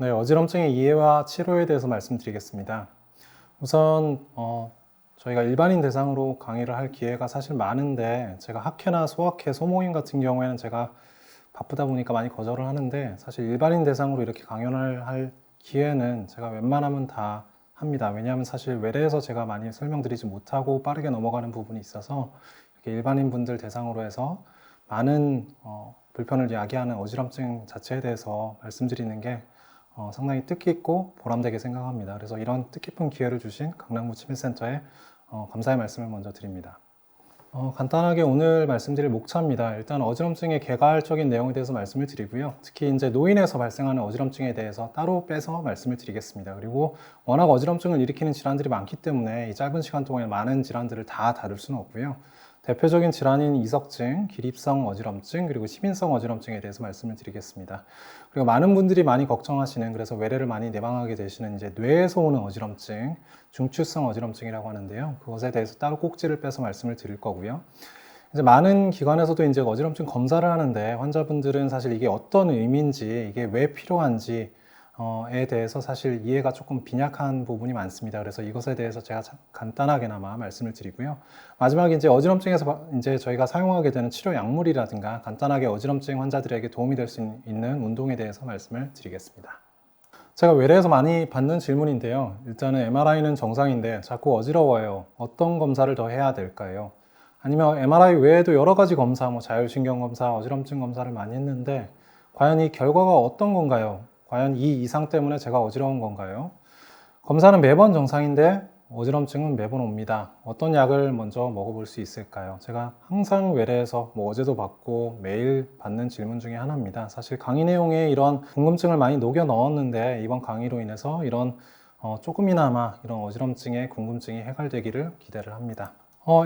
네, 어지럼증의 이해와 치료에 대해서 말씀드리겠습니다. 우선 저희가 일반인 대상으로 강의를 할 기회가 사실 많은데 제가 학회나 소학회, 소모임 같은 경우에는 제가 바쁘다 보니까 많이 거절을 하는데 사실 일반인 대상으로 이렇게 강연을 할 기회는 제가 웬만하면 다 합니다. 왜냐하면 사실 외래에서 제가 많이 설명드리지 못하고 빠르게 넘어가는 부분이 있어서 이렇게 일반인 분들 대상으로 해서 많은 불편을 야기하는 어지럼증 자체에 대해서 말씀드리는 게 상당히 뜻깊고 보람되게 생각합니다. 그래서 이런 뜻깊은 기회를 주신 강남구 치매센터에 감사의 말씀을 먼저 드립니다. 간단하게 오늘 말씀드릴 목차입니다. 일단 어지럼증의 개괄적인 내용에 대해서 말씀을 드리고요. 특히 이제 노인에서 발생하는 어지럼증에 대해서 따로 빼서 말씀을 드리겠습니다. 그리고 워낙 어지럼증을 일으키는 질환들이 많기 때문에 이 짧은 시간 동안에 많은 질환들을 다 다룰 수는 없고요. 대표적인 질환인 이석증, 기립성 어지럼증, 그리고 시민성 어지럼증에 대해서 말씀을 드리겠습니다. 그리고 많은 분들이 많이 걱정하시는, 그래서 외래를 많이 내방하게 되시는 이제 뇌에서 오는 어지럼증, 중추성 어지럼증이라고 하는데요. 그것에 대해서 따로 꼭지를 빼서 말씀을 드릴 거고요. 이제 많은 기관에서도 이제 어지럼증 검사를 하는데 환자분들은 사실 이게 어떤 의미인지, 이게 왜 필요한지 에 대해서 사실 이해가 조금 빈약한 부분이 많습니다. 그래서 이것에 대해서 제가 간단하게나마 말씀을 드리고요. 마지막에 이제 어지럼증에서 이제 저희가 사용하게 되는 치료 약물이라든가 간단하게 어지럼증 환자들에게 도움이 될 수 있는 운동에 대해서 말씀을 드리겠습니다. 제가 외래에서 많이 받는 질문인데요. 일단은 MRI는 정상인데 자꾸 어지러워요. 어떤 검사를 더 해야 될까요? 아니면 MRI 외에도 여러 가지 검사, 뭐 자율신경 검사, 어지럼증 검사를 많이 했는데 과연 이 결과가 어떤 건가요? 과연 이 이상 때문에 제가 어지러운 건가요? 검사는 매번 정상인데 어지럼증은 매번 옵니다. 어떤 약을 먼저 먹어볼 수 있을까요? 제가 항상 외래에서 어제도 받고 매일 받는 질문 중에 하나입니다. 사실 강의 내용에 이런 궁금증을 많이 녹여 넣었는데 이번 강의로 인해서 이런 조금이나마 이런 어지럼증의 궁금증이 해결되기를 기대를 합니다.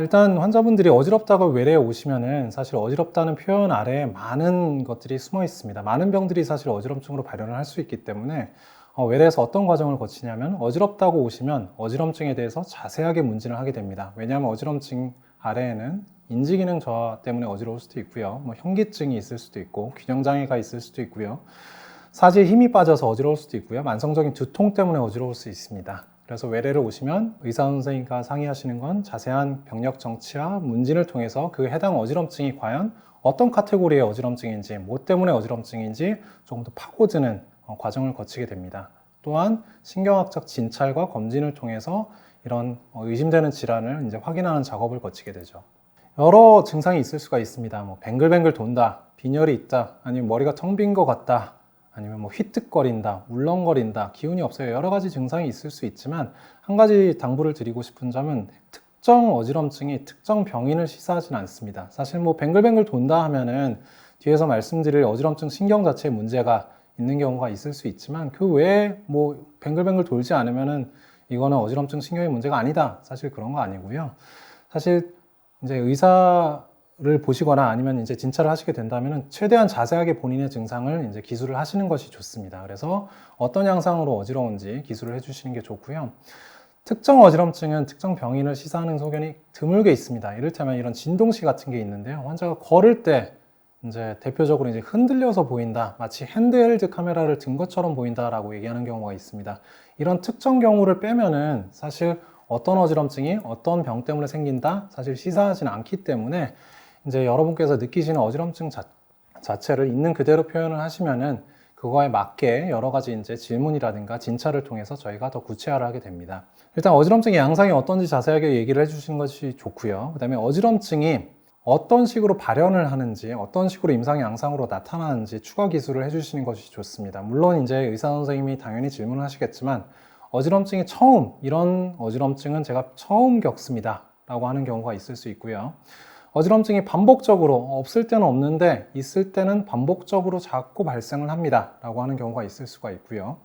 일단 환자분들이 어지럽다고 외래에 오시면은 사실 어지럽다는 표현 아래에 많은 것들이 숨어 있습니다. 많은 병들이 사실 어지럼증으로 발현을 할 수 있기 때문에 외래에서 어떤 과정을 거치냐면 어지럽다고 오시면 어지럼증에 대해서 자세하게 문진을 하게 됩니다. 왜냐하면 어지럼증 아래에는 인지기능 저하 때문에 어지러울 수도 있고요. 현기증이 있을 수도 있고 균형장애가 있을 수도 있고요. 사지에 힘이 빠져서 어지러울 수도 있고요. 만성적인 두통 때문에 어지러울 수 있습니다. 그래서 외래를 오시면 의사 선생님과 상의하시는 건 자세한 병력 정치와 문진을 통해서 그 해당 어지럼증이 과연 어떤 카테고리의 어지럼증인지, 뭐 때문에 어지럼증인지 조금 더 파고드는 과정을 거치게 됩니다. 또한 신경학적 진찰과 검진을 통해서 이런 의심되는 질환을 이제 확인하는 작업을 거치게 되죠. 여러 증상이 있을 수가 있습니다. 뱅글뱅글 돈다, 빈혈이 있다, 아니면 머리가 텅 빈 것 같다, 아니면 휘뜩거린다, 울렁거린다, 기운이 없어요. 여러 가지 증상이 있을 수 있지만 한 가지 당부를 드리고 싶은 점은 특정 어지럼증이 특정 병인을 시사하지는 않습니다. 사실 뱅글뱅글 돈다 하면은 뒤에서 말씀드릴 어지럼증 신경 자체에 문제가 있는 경우가 있을 수 있지만 그 외에 뱅글뱅글 돌지 않으면은 이거는 어지럼증 신경의 문제가 아니다. 사실 그런 거 아니고요. 사실 이제 의사를 보시거나 아니면 이제 진찰을 하시게 된다면 최대한 자세하게 본인의 증상을 이제 기술을 하시는 것이 좋습니다. 그래서 어떤 양상으로 어지러운지 기술을 해주시는 게 좋고요. 특정 어지럼증은 특정 병인을 시사하는 소견이 드물게 있습니다. 이를테면 이런 진동시 같은 게 있는데요. 환자가 걸을 때 이제 대표적으로 이제 흔들려서 보인다, 마치 핸드헬드 카메라를 든 것처럼 보인다라고 얘기하는 경우가 있습니다. 이런 특정 경우를 빼면은 사실 어떤 어지럼증이 어떤 병 때문에 생긴다 사실 시사하지는 않기 때문에 이제 여러분께서 느끼시는 어지럼증 자체를 있는 그대로 표현을 하시면은 그거에 맞게 여러 가지 이제 질문이라든가 진찰을 통해서 저희가 더 구체화를 하게 됩니다. 일단 어지럼증의 양상이 어떤지 자세하게 얘기를 해주시는 것이 좋고요. 그 다음에 어지럼증이 어떤 식으로 발현을 하는지, 어떤 식으로 임상 양상으로 나타나는지 추가 기술을 해주시는 것이 좋습니다. 물론 이제 의사 선생님이 당연히 질문을 하시겠지만 어지럼증이 이런 어지럼증은 제가 처음 겪습니다 라고 하는 경우가 있을 수 있고요. 어지럼증이 반복적으로 없을 때는 없는데 있을 때는 반복적으로 자꾸 발생을 합니다 라고 하는 경우가 있을 수가 있고요.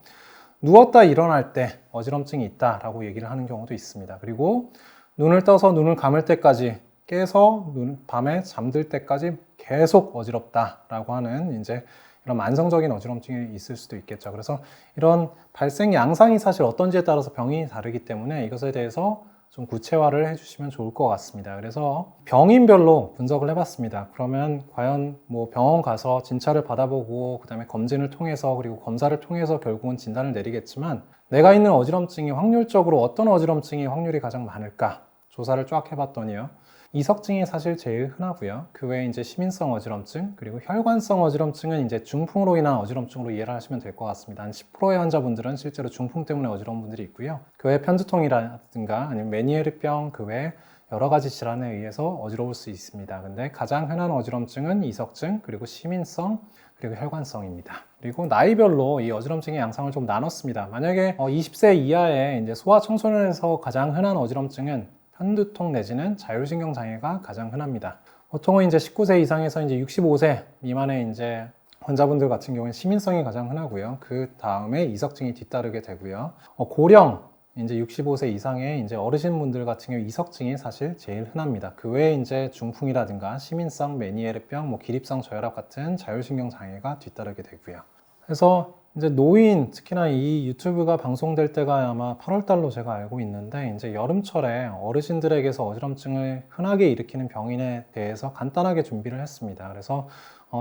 누웠다 일어날 때 어지럼증이 있다 라고 얘기를 하는 경우도 있습니다. 그리고 눈을 떠서 눈을 감을 때까지 깨서 밤에 잠들 때까지 계속 어지럽다 라고 하는 이제 이런 만성적인 어지럼증이 있을 수도 있겠죠. 그래서 이런 발생 양상이 사실 어떤지에 따라서 병이 다르기 때문에 이것에 대해서 좀 구체화를 해주시면 좋을 것 같습니다. 그래서 병인별로 분석을 해봤습니다. 그러면 과연 뭐 병원 가서 진찰을 받아보고 그다음에 검진을 통해서 그리고 검사를 통해서 결국은 진단을 내리겠지만 내가 있는 어지럼증이 확률적으로 어떤 어지럼증이 확률이 가장 많을까 조사를 쫙 해봤더니요. 이석증이 사실 제일 흔하고요. 그 외에 이제 시민성 어지럼증, 그리고 혈관성 어지럼증은 이제 중풍으로 인한 어지럼증으로 이해를 하시면 될 것 같습니다. 한 10%의 환자분들은 실제로 중풍 때문에 어지러운 분들이 있고요. 그 외에 편두통이라든가 아니면 메니에르병, 그 외에 여러 가지 질환에 의해서 어지러울 수 있습니다. 근데 가장 흔한 어지럼증은 이석증, 그리고 시민성, 그리고 혈관성입니다. 그리고 나이별로 이 어지럼증의 양상을 좀 나눴습니다. 만약에 20세 이하의 이제 소아 청소년에서 가장 흔한 어지럼증은 편두통 내지는 자율신경 장애가 가장 흔합니다. 보통은 이제 19세 이상에서 이제 65세 미만의 이제 환자분들 같은 경우는 시민성이 가장 흔하고요. 그 다음에 이석증이 뒤따르게 되고요. 고령 이제 65세 이상의 이제 어르신분들 같은 경우 이석증이 사실 제일 흔합니다. 그 외에 이제 중풍이라든가 시민성 메니에르병, 뭐 기립성 저혈압 같은 자율신경 장애가 뒤따르게 되고요. 그래서 이제 노인, 특히나 이 유튜브가 방송될 때가 아마 8월 달로 제가 알고 있는데 이제 여름철에 어르신들에게서 어지럼증을 흔하게 일으키는 병인에 대해서 간단하게 준비를 했습니다. 그래서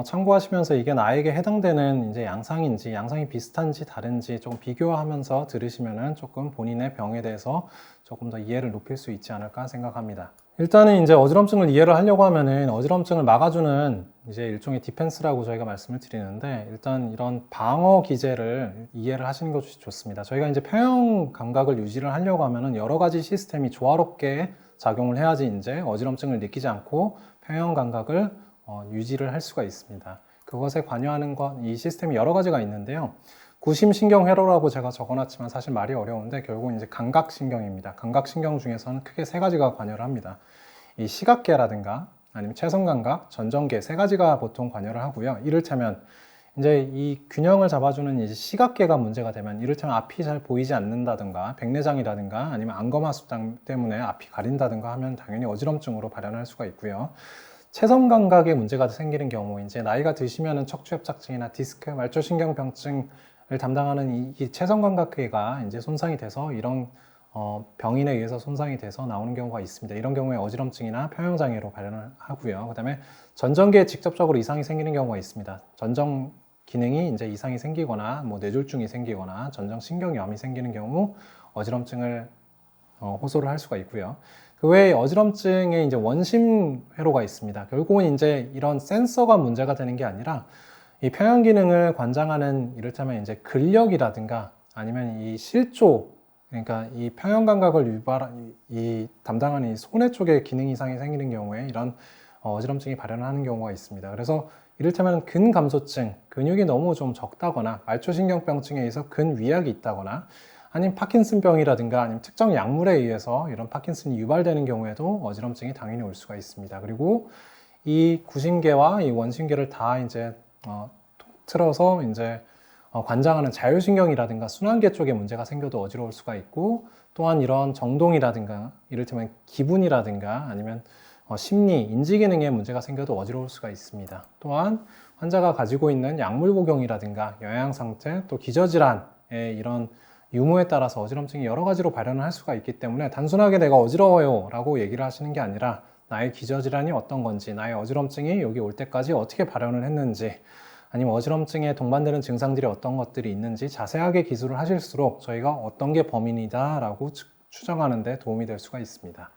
참고하시면서 이게 나에게 해당되는 이제 양상인지, 양상이 비슷한지 다른지 조금 비교하면서 들으시면은 조금 본인의 병에 대해서 조금 더 이해를 높일 수 있지 않을까 생각합니다. 일단은 이제 어지럼증을 이해를 하려고 하면은 어지럼증을 막아주는 이제 일종의 디펜스라고 저희가 말씀을 드리는데 일단 이런 방어 기제를 이해를 하시는 것이 좋습니다. 저희가 이제 평형 감각을 유지를 하려고 하면은 여러 가지 시스템이 조화롭게 작용을 해야지 이제 어지럼증을 느끼지 않고 평형 감각을 유지를 할 수가 있습니다. 그것에 관여하는 이 시스템이 여러 가지가 있는데요. 구심신경회로라고 제가 적어놨지만 사실 말이 어려운데 결국은 이제 감각신경입니다. 감각신경 중에서는 크게 세 가지가 관여를 합니다. 이 시각계라든가 아니면 체성감각, 전정계 세 가지가 보통 관여를 하고요. 이를테면 이제 이 균형을 잡아주는 이제 시각계가 문제가 되면 이를테면 앞이 잘 보이지 않는다든가 백내장이라든가 아니면 안검하수장 때문에 앞이 가린다든가 하면 당연히 어지럼증으로 발현할 수가 있고요. 체성 감각에 문제가 생기는 경우 이제 나이가 드시면은 척추협착증이나 디스크, 말초신경병증을 담당하는 이 체성 감각계가 이제 손상이 돼서 이런 병인에 의해서 손상이 돼서 나오는 경우가 있습니다. 이런 경우에 어지럼증이나 평형장애로 발현을 하고요. 그다음에 전정계에 직접적으로 이상이 생기는 경우가 있습니다. 전정 기능이 이제 이상이 생기거나 뭐 뇌졸중이 생기거나 전정신경염이 생기는 경우 어지럼증을 호소를 할 수가 있고요. 그 외에 어지럼증에 이제 원심 회로가 있습니다. 결국은 이제 이런 센서가 문제가 되는 게 아니라 이 평형 기능을 관장하는 이를테면 이제 근력이라든가 아니면 이 실조, 그러니까 이 평형 감각을 담당하는 이 손해 쪽에 기능 이상이 생기는 경우에 이런 어지럼증이 발현하는 경우가 있습니다. 그래서 이를테면 근감소증, 근육이 너무 좀 적다거나 말초신경병증에 의해서 근위약이 있다거나 아니면 파킨슨병이라든가 아니면 특정 약물에 의해서 이런 파킨슨이 유발되는 경우에도 어지럼증이 당연히 올 수가 있습니다. 그리고 이 구신계와 이 원신계를 다 이제 틀어서 이제 관장하는 자율신경이라든가 순환계 쪽에 문제가 생겨도 어지러울 수가 있고 또한 이런 정동이라든가 이를테면 기분이라든가 아니면 심리, 인지 기능에 문제가 생겨도 어지러울 수가 있습니다. 또한 환자가 가지고 있는 약물 복용이라든가 영양 상태 또 기저질환의 이런 유무에 따라서 어지럼증이 여러 가지로 발현을 할 수가 있기 때문에 단순하게 내가 어지러워요 라고 얘기를 하시는 게 아니라 나의 기저질환이 어떤 건지 나의 어지럼증이 여기 올 때까지 어떻게 발현을 했는지 아니면 어지럼증에 동반되는 증상들이 어떤 것들이 있는지 자세하게 기술을 하실수록 저희가 어떤 게 범인이다 라고 추정하는 데 도움이 될 수가 있습니다.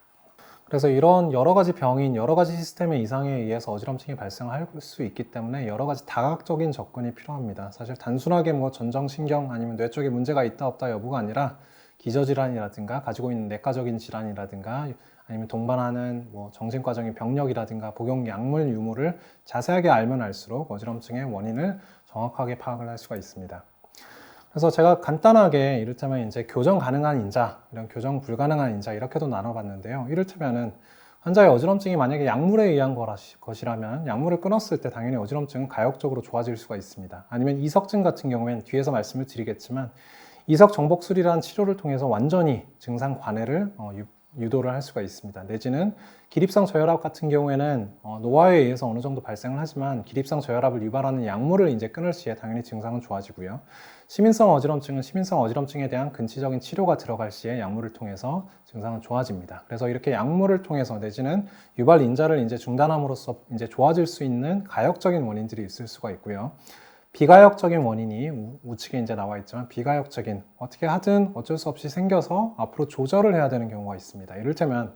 그래서 이런 여러 가지 병인, 여러 가지 시스템의 이상에 의해서 어지럼증이 발생할 수 있기 때문에 여러 가지 다각적인 접근이 필요합니다. 사실 단순하게 뭐 전정신경 아니면 뇌 쪽에 문제가 있다 없다 여부가 아니라 기저질환이라든가 가지고 있는 내과적인 질환이라든가 아니면 동반하는 뭐 정신과적인 병력이라든가 복용 약물 유무를 자세하게 알면 알수록 어지럼증의 원인을 정확하게 파악을 할 수가 있습니다. 그래서 제가 간단하게 이를테면 이제 교정 가능한 인자, 이런 교정 불가능한 인자 이렇게도 나눠봤는데요. 이를테면은 환자의 어지럼증이 만약에 약물에 의한 것이라면 약물을 끊었을 때 당연히 어지럼증은 가역적으로 좋아질 수가 있습니다. 아니면 이석증 같은 경우에는 뒤에서 말씀을 드리겠지만 이석 정복술이라는 치료를 통해서 완전히 증상 관해를 유도를 할 수가 있습니다. 내지는 기립성 저혈압 같은 경우에는 노화에 의해서 어느 정도 발생을 하지만 기립성 저혈압을 유발하는 약물을 이제 끊을 시에 당연히 증상은 좋아지고요. 시민성 어지럼증은 시민성 어지럼증에 대한 근치적인 치료가 들어갈 시에 약물을 통해서 증상은 좋아집니다. 그래서 이렇게 약물을 통해서 내지는 유발 인자를 이제 중단함으로써 이제 좋아질 수 있는 가역적인 원인들이 있을 수가 있고요. 비가역적인 원인이 우측에 이제 나와 있지만 비가역적인 어떻게 하든 어쩔 수 없이 생겨서 앞으로 조절을 해야 되는 경우가 있습니다. 이를테면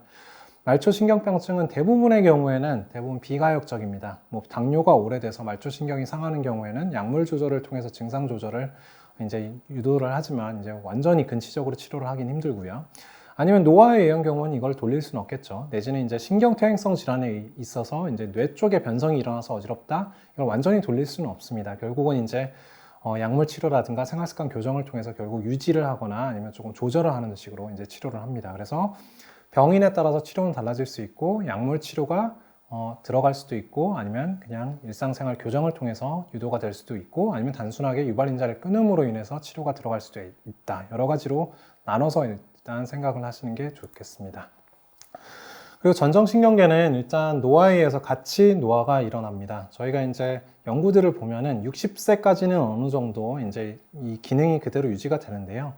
말초신경병증은 대부분의 경우에는 대부분 비가역적입니다. 뭐 당뇨가 오래돼서 말초신경이 상하는 경우에는 약물 조절을 통해서 증상 조절을 이제 유도를 하지만 이제 완전히 근치적으로 치료를 하긴 힘들고요. 아니면 노화에 의한 경우는 이걸 돌릴 수는 없겠죠. 내지는 이제 신경퇴행성 질환에 있어서 이제 뇌 쪽에 변성이 일어나서 어지럽다. 이걸 완전히 돌릴 수는 없습니다. 결국은 이제 약물 치료라든가 생활습관 교정을 통해서 결국 유지를 하거나 아니면 조금 조절을 하는 식으로 이제 치료를 합니다. 그래서 병인에 따라서 치료는 달라질 수 있고 약물 치료가 들어갈 수도 있고 아니면 그냥 일상생활 교정을 통해서 유도가 될 수도 있고 아니면 단순하게 유발인자를 끊음으로 인해서 치료가 들어갈 수도 있다. 여러 가지로 나눠서 일단 생각을 하시는 게 좋겠습니다. 그리고 전정신경계는 일단 노화에 의해서 같이 노화가 일어납니다. 저희가 이제 연구들을 보면은 60세까지는 어느 정도 이제 이 기능이 그대로 유지가 되는데요.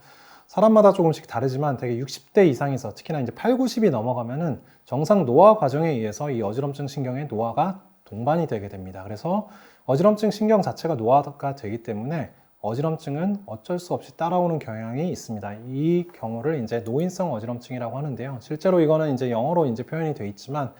사람마다 조금씩 다르지만 되게 60대 이상에서 특히나 이제 8, 90이 넘어가면은 정상 노화 과정에 의해서 이 어지럼증 신경의 노화가 동반이 되게 됩니다. 그래서 어지럼증 신경 자체가 노화가 되기 때문에 어지럼증은 어쩔 수 없이 따라오는 경향이 있습니다. 이 경우를 이제 노인성 어지럼증이라고 하는데요. 실제로 이거는 이제 영어로 이제 표현이 되어 있지만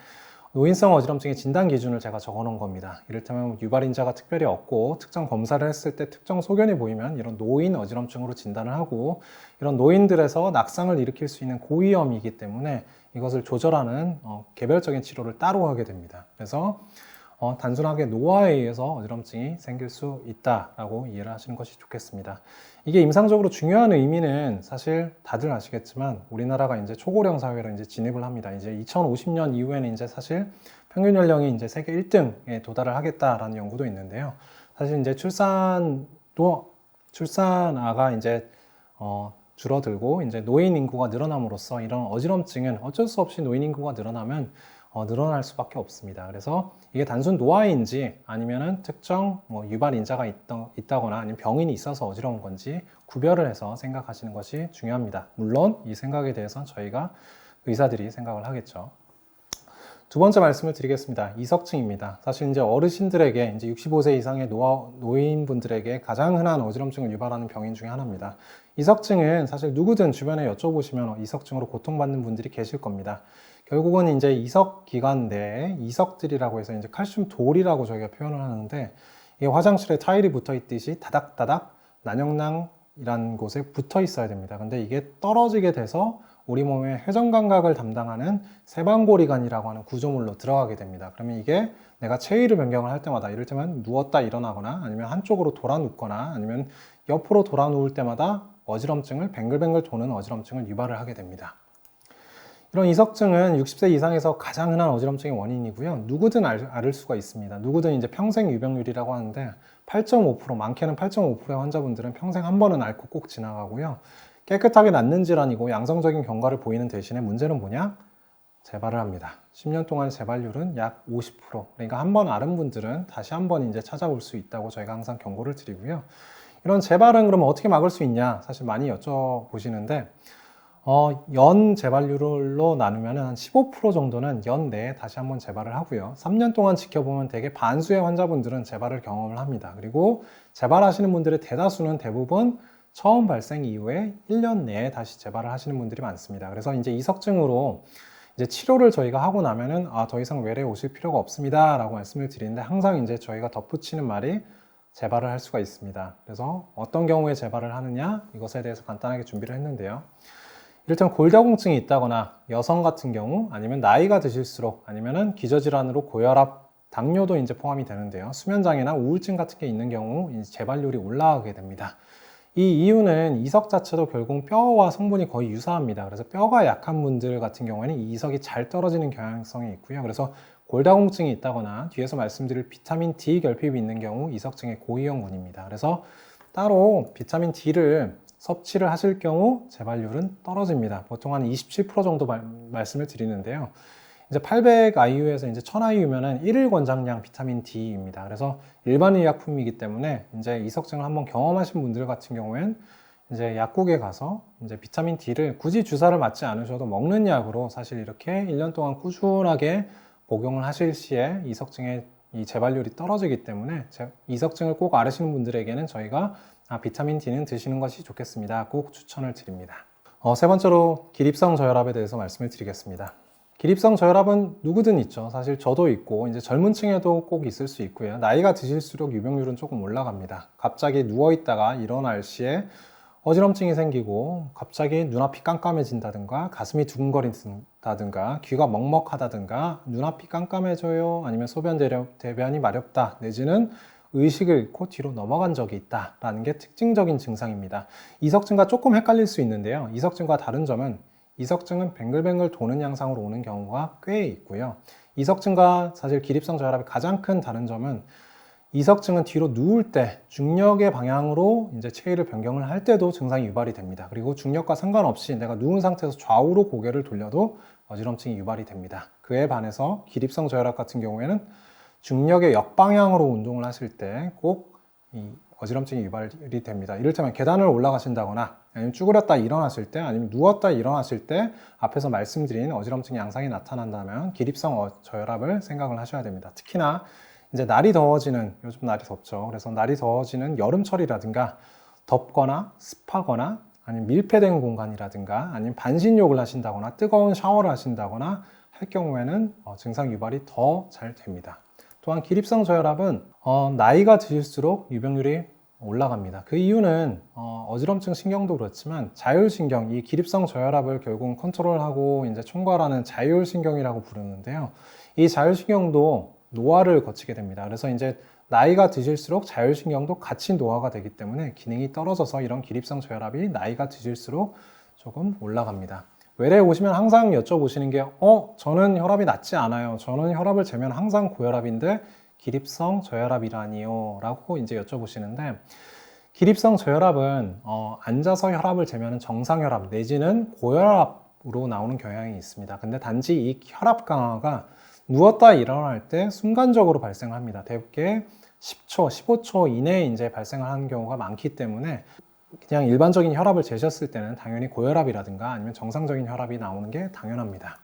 노인성 어지럼증의 진단 기준을 제가 적어 놓은 겁니다. 이를테면 유발인자가 특별히 없고 특정 검사를 했을 때 특정 소견이 보이면 이런 노인 어지럼증으로 진단을 하고 이런 노인들에서 낙상을 일으킬 수 있는 고위험이기 때문에 이것을 조절하는 개별적인 치료를 따로 하게 됩니다. 그래서 단순하게 노화에 의해서 어지럼증이 생길 수 있다라고 이해를 하시는 것이 좋겠습니다. 이게 임상적으로 중요한 의미는 사실 다들 아시겠지만 우리나라가 이제 초고령 사회로 이제 진입을 합니다. 이제 2050년 이후에는 이제 사실 평균 연령이 이제 세계 1등에 도달을 하겠다라는 연구도 있는데요. 사실 이제 출산아가 이제 줄어들고 이제 노인 인구가 늘어남으로써 이런 어지럼증은 어쩔 수 없이 노인 인구가 늘어나면 늘어날 수밖에 없습니다. 그래서 이게 단순 노화인지 아니면은 특정 유발 인자가 있다거나 아니면 병인이 있어서 어지러운 건지 구별을 해서 생각하시는 것이 중요합니다. 물론 이 생각에 대해서 저희가 의사들이 생각을 하겠죠. 두 번째 말씀을 드리겠습니다. 이석증입니다. 사실 이제 어르신들에게 이제 65세 이상의 노인분들에게 가장 흔한 어지럼증을 유발하는 병인 중에 하나입니다. 이석증은 사실 누구든 주변에 여쭤보시면 이석증으로 고통받는 분들이 계실 겁니다. 결국은 이제 이석 기관 내에 이석들이라고 해서 이제 칼슘 돌이라고 저희가 표현을 하는데 이게 화장실에 타일이 붙어 있듯이 다닥다닥 난영낭이라는 곳에 붙어 있어야 됩니다. 근데 이게 떨어지게 돼서 우리 몸의 회전 감각을 담당하는 세방고리관이라고 하는 구조물로 들어가게 됩니다. 그러면 이게 내가 체위를 변경을 할 때마다 이를테면 누웠다 일어나거나 아니면 한쪽으로 돌아 눕거나 아니면 옆으로 돌아 누울 때마다 어지럼증을 뱅글뱅글 도는 어지럼증을 유발을 하게 됩니다. 이런 이석증은 60세 이상에서 가장 흔한 어지럼증의 원인이고요. 누구든 앓을 수가 있습니다. 누구든 이제 평생 유병률이라고 하는데 8.5%, 많게는 8.5%의 환자분들은 평생 한 번은 앓고 꼭 지나가고요. 깨끗하게 낫는 질환이고 양성적인 경과를 보이는 대신에 문제는 뭐냐? 재발을 합니다. 10년 동안의 재발률은 약 50%. 그러니까 한 번 앓은 분들은 다시 한 번 이제 찾아올 수 있다고 저희가 항상 경고를 드리고요. 이런 재발은 그러면 어떻게 막을 수 있냐? 사실 많이 여쭤보시는데 연 재발률로 나누면 한 15% 정도는 연 내에 다시 한번 재발을 하고요. 3년 동안 지켜보면 대개 반수의 환자분들은 재발을 경험을 합니다. 그리고 재발하시는 분들의 대다수는 대부분 처음 발생 이후에 1년 내에 다시 재발을 하시는 분들이 많습니다. 그래서 이제 이석증으로 이제 치료를 저희가 하고 나면은 더 이상 외래에 오실 필요가 없습니다 라고 말씀을 드리는데 항상 이제 저희가 덧붙이는 말이 재발을 할 수가 있습니다. 그래서 어떤 경우에 재발을 하느냐 이것에 대해서 간단하게 준비를 했는데요. 이를테면 골다공증이 있다거나 여성 같은 경우 아니면 나이가 드실수록 아니면은 기저질환으로 고혈압, 당뇨도 이제 포함이 되는데요. 수면장애나 우울증 같은 게 있는 경우 이제 재발률이 올라가게 됩니다. 이 이유는 이석 자체도 결국 뼈와 성분이 거의 유사합니다. 그래서 뼈가 약한 분들 같은 경우에는 이 이석이 잘 떨어지는 경향성이 있고요. 그래서 골다공증이 있다거나 뒤에서 말씀드릴 비타민 D 결핍이 있는 경우 이석증의 고위험군입니다. 그래서 따로 비타민 D를 섭취를 하실 경우 재발률은 떨어집니다. 보통 한 27% 정도 말씀을 드리는데요. 이제 800IU에서 이제 1000IU면은 1일 권장량 비타민 D입니다. 그래서 일반 의약품이기 때문에 이제 이석증을 한번 경험하신 분들 같은 경우엔 이제 약국에 가서 이제 비타민 D를 굳이 주사를 맞지 않으셔도 먹는 약으로 사실 이렇게 1년 동안 꾸준하게 복용을 하실 시에 이석증의 이 재발률이 떨어지기 때문에 이석증을 꼭 앓으시는 분들에게는 저희가 비타민 D는 드시는 것이 좋겠습니다. 꼭 추천을 드립니다. 세 번째로 기립성 저혈압에 대해서 말씀을 드리겠습니다. 기립성 저혈압은 누구든 있죠. 사실 저도 있고 이제 젊은 층에도 꼭 있을 수 있고요. 나이가 드실수록 유병률은 조금 올라갑니다. 갑자기 누워있다가 일어날 시에 어지럼증이 생기고 갑자기 눈앞이 깜깜해진다든가 가슴이 두근거린다든가 귀가 먹먹하다든가 눈앞이 깜깜해져요. 아니면 소변 대변이 마렵다. 내지는 의식을 잃고 뒤로 넘어간 적이 있다라는 게 특징적인 증상입니다. 이석증과 조금 헷갈릴 수 있는데요. 이석증과 다른 점은 이석증은 뱅글뱅글 도는 양상으로 오는 경우가 꽤 있고요. 이석증과 사실 기립성 저혈압의 가장 큰 다른 점은 이석증은 뒤로 누울 때 중력의 방향으로 이제 체위를 변경을 할 때도 증상이 유발이 됩니다. 그리고 중력과 상관없이 내가 누운 상태에서 좌우로 고개를 돌려도 어지럼증이 유발이 됩니다. 그에 반해서 기립성 저혈압 같은 경우에는 중력의 역방향으로 운동을 하실 때 꼭 이 어지럼증이 유발이 됩니다. 이를테면 계단을 올라가신다거나 아니면 쭈그렸다 일어나실 때 아니면 누웠다 일어나실 때 앞에서 말씀드린 어지럼증 양상이 나타난다면 기립성 저혈압을 생각을 하셔야 됩니다. 특히나 이제 날이 더워지는, 요즘 날이 덥죠. 그래서 날이 더워지는 여름철이라든가 덥거나 습하거나 아니면 밀폐된 공간이라든가 아니면 반신욕을 하신다거나 뜨거운 샤워를 하신다거나 할 경우에는 증상 유발이 더 잘 됩니다. 또한 기립성 저혈압은 나이가 드실수록 유병률이 올라갑니다. 그 이유는 어지럼증 신경도 그렇지만 자율신경, 이 기립성 저혈압을 결국은 컨트롤하고 이제 총괄하는 자율신경이라고 부르는데요. 이 자율신경도 노화를 거치게 됩니다. 그래서 이제 나이가 드실수록 자율신경도 같이 노화가 되기 때문에 기능이 떨어져서 이런 기립성 저혈압이 나이가 드실수록 조금 올라갑니다. 외래에 오시면 항상 여쭤보시는 게 저는 혈압이 낮지 않아요. 저는 혈압을 재면 항상 고혈압인데 기립성 저혈압이라니요? 라고 이제 여쭤보시는데 기립성 저혈압은 앉아서 혈압을 재면 정상혈압 내지는 고혈압으로 나오는 경향이 있습니다. 근데 단지 이 혈압 강화가 누웠다 일어날 때 순간적으로 발생합니다. 대개 10초, 15초 이내에 이제 발생을 하는 경우가 많기 때문에 그냥 일반적인 혈압을 재셨을 때는 당연히 고혈압이라든가 아니면 정상적인 혈압이 나오는 게 당연합니다.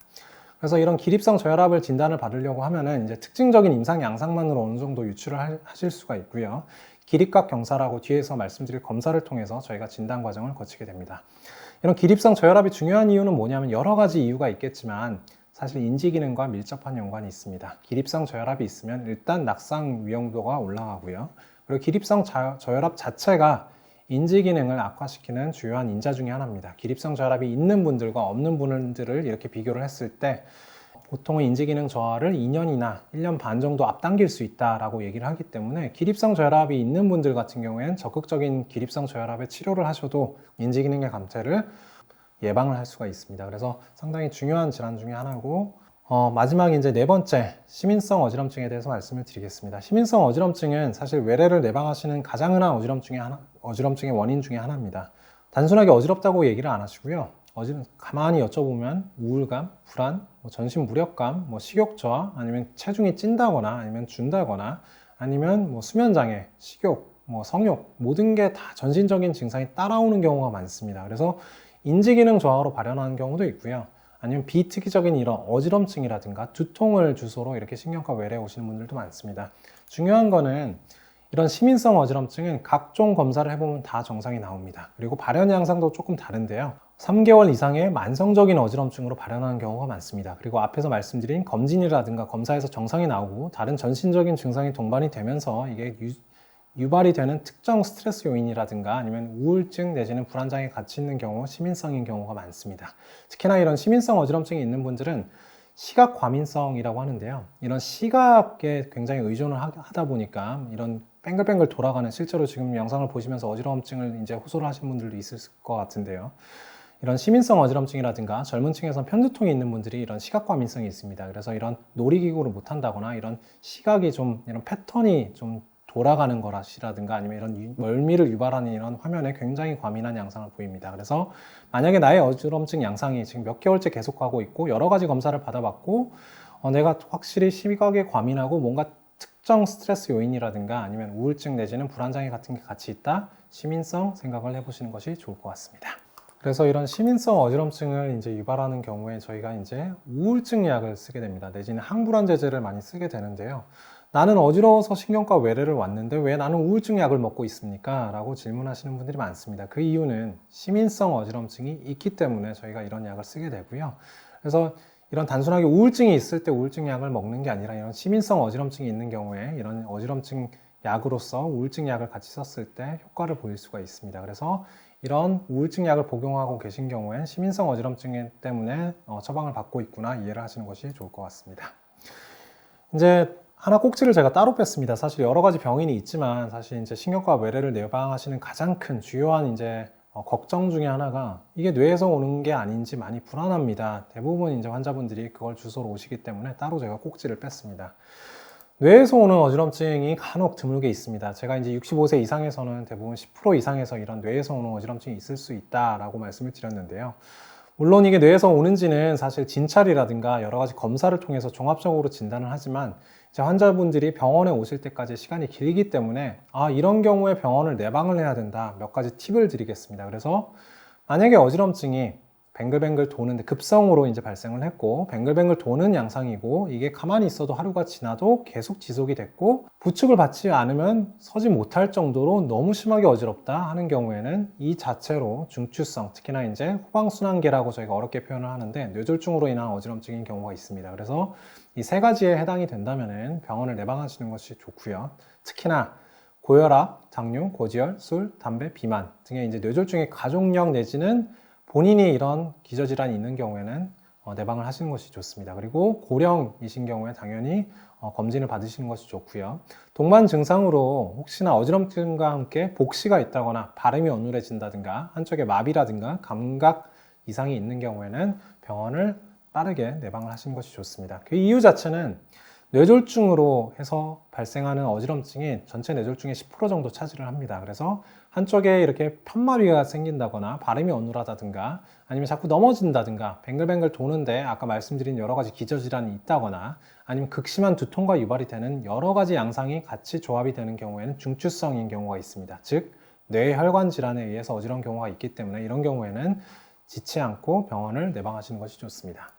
그래서 이런 기립성 저혈압을 진단을 받으려고 하면은 이제 특징적인 임상 양상만으로 어느 정도 유추를 하실 수가 있고요. 기립각 경사라고 뒤에서 말씀드릴 검사를 통해서 저희가 진단 과정을 거치게 됩니다. 이런 기립성 저혈압이 중요한 이유는 뭐냐면 여러 가지 이유가 있겠지만 사실 인지 기능과 밀접한 연관이 있습니다. 기립성 저혈압이 있으면 일단 낙상 위험도가 올라가고요. 그리고 기립성 저혈압 자체가 인지 기능을 악화시키는 주요한 인자 중에 하나입니다. 기립성 저혈압이 있는 분들과 없는 분들을 이렇게 비교를 했을 때 보통은 인지 기능 저하를 2년이나 1년 반 정도 앞당길 수 있다라고 얘기를 하기 때문에 기립성 저혈압이 있는 분들 같은 경우에는 적극적인 기립성 저혈압의 치료를 하셔도 인지 기능의 감퇴를 예방을 할 수가 있습니다. 그래서 상당히 중요한 질환 중에 하나고 마지막 이제 네 번째 시민성 어지럼증에 대해서 말씀을 드리겠습니다. 시민성 어지럼증은 사실 외래를 내방하시는 가장 흔한 어지럼증의 원인 중에 하나입니다. 단순하게 어지럽다고 얘기를 안 하시고요. 가만히 여쭤보면 우울감, 불안, 전신 무력감, 식욕 저하, 아니면 체중이 찐다거나 아니면 준다거나 아니면 수면 장애, 식욕, 성욕 모든 게 다 전신적인 증상이 따라오는 경우가 많습니다. 그래서 인지 기능 저하로 발현하는 경우도 있고요. 아니면 비특이적인 이런 어지럼증이라든가 두통을 주소로 이렇게 신경과 외래에 오시는 분들도 많습니다. 중요한 거는 이런 시민성 어지럼증은 각종 검사를 해보면 다 정상이 나옵니다. 그리고 발현 양상도 조금 다른데요. 3개월 이상의 만성적인 어지럼증으로 발현하는 경우가 많습니다. 그리고 앞에서 말씀드린 검진이라든가 검사에서 정상이 나오고 다른 전신적인 증상이 동반이 되면서 이게 유발이 되는 특정 스트레스 요인이라든가 아니면 우울증 내지는 불안장애 같이 있는 경우 시민성인 경우가 많습니다. 특히나 이런 시민성 어지럼증이 있는 분들은 시각 과민성이라고 하는데요. 이런 시각에 굉장히 의존을 하다 보니까 이런 뱅글뱅글 돌아가는 실제로 지금 영상을 보시면서 어지럼증을 이제 호소를 하시는 분들도 있을 것 같은데요. 이런 시민성 어지럼증이라든가 젊은 층에서 편두통이 있는 분들이 이런 시각 과민성이 있습니다. 그래서 이런 놀이기구를 못 한다거나 이런 시각이 좀 이런 패턴이 좀 돌아가는 것이라든가 아니면 이런 멀미를 유발하는 이런 화면에 굉장히 과민한 양상을 보입니다. 그래서 만약에 나의 어지럼증 양상이 지금 몇 개월째 계속하고 있고 여러 가지 검사를 받아봤고 내가 확실히 시각에 과민하고 뭔가 특정 스트레스 요인이라든가 아니면 우울증 내지는 불안장애 같은 게 같이 있다, 시민성 생각을 해보시는 것이 좋을 것 같습니다. 그래서 이런 시민성 어지럼증을 이제 유발하는 경우에 저희가 이제 우울증 약을 쓰게 됩니다. 내지는 항불안제제를 많이 쓰게 되는데요. 나는 어지러워서 신경과 외래를 왔는데 왜 나는 우울증 약을 먹고 있습니까? 라고 질문하시는 분들이 많습니다. 그 이유는 시민성 어지럼증이 있기 때문에 저희가 이런 약을 쓰게 되고요. 그래서 이런 단순하게 우울증이 있을 때 우울증 약을 먹는 게 아니라 이런 시민성 어지럼증이 있는 경우에 이런 어지럼증 약으로서 우울증 약을 같이 썼을 때 효과를 보일 수가 있습니다. 그래서 이런 우울증 약을 복용하고 계신 경우엔 시민성 어지럼증 때문에 처방을 받고 있구나 이해를 하시는 것이 좋을 것 같습니다. 이제 하나 꼭지를 제가 따로 뺐습니다. 사실 여러 가지 병인이 있지만 사실 이제 신경과 외래를 예방하시는 가장 큰 주요한 이제 걱정 중에 하나가 이게 뇌에서 오는 게 아닌지 많이 불안합니다. 대부분 이제 환자분들이 그걸 주소로 오시기 때문에 따로 제가 꼭지를 뺐습니다. 뇌에서 오는 어지럼증이 간혹 드물게 있습니다. 제가 이제 65세 이상에서는 대부분 10% 이상에서 이런 뇌에서 오는 어지럼증이 있을 수 있다라고 말씀을 드렸는데요. 물론 이게 뇌에서 오는지는 사실 진찰이라든가 여러 가지 검사를 통해서 종합적으로 진단을 하지만 이제 환자분들이 병원에 오실 때까지 시간이 길기 때문에 이런 경우에 병원을 내방을 해야 된다. 몇 가지 팁을 드리겠습니다. 그래서 만약에 어지럼증이 뱅글뱅글 도는데 급성으로 이제 발생을 했고 뱅글뱅글 도는 양상이고 이게 가만히 있어도 하루가 지나도 계속 지속이 됐고 부축을 받지 않으면 서지 못할 정도로 너무 심하게 어지럽다 하는 경우에는 이 자체로 중추성, 특히나 이제 후방순환계라고 저희가 어렵게 표현을 하는데 뇌졸중으로 인한 어지럼증인 경우가 있습니다. 그래서 이 세 가지에 해당이 된다면은 병원을 내방하시는 것이 좋고요. 특히나 고혈압, 당뇨, 고지혈, 술, 담배, 비만 등의 이제 뇌졸중의 가족력 내지는 본인이 이런 기저질환이 있는 경우에는 내방을 하시는 것이 좋습니다. 그리고 고령이신 경우에 당연히 검진을 받으시는 것이 좋고요. 동반 증상으로 혹시나 어지럼증과 함께 복시가 있다거나 발음이 어눌해진다든가 한쪽에 마비라든가 감각 이상이 있는 경우에는 병원을 빠르게 내방을 하시는 것이 좋습니다. 그 이유 자체는 뇌졸중으로 해서 발생하는 어지럼증이 전체 뇌졸중의 10% 정도 차지를 합니다. 그래서 한쪽에 이렇게 편마비가 생긴다거나 발음이 어눌하다든가 아니면 자꾸 넘어진다든가 뱅글뱅글 도는데 아까 말씀드린 여러 가지 기저질환이 있다거나 아니면 극심한 두통과 유발이 되는 여러 가지 양상이 같이 조합이 되는 경우에는 중추성인 경우가 있습니다. 즉 뇌혈관 질환에 의해서 어지러운 경우가 있기 때문에 이런 경우에는 지치 않고 병원을 내방하시는 것이 좋습니다.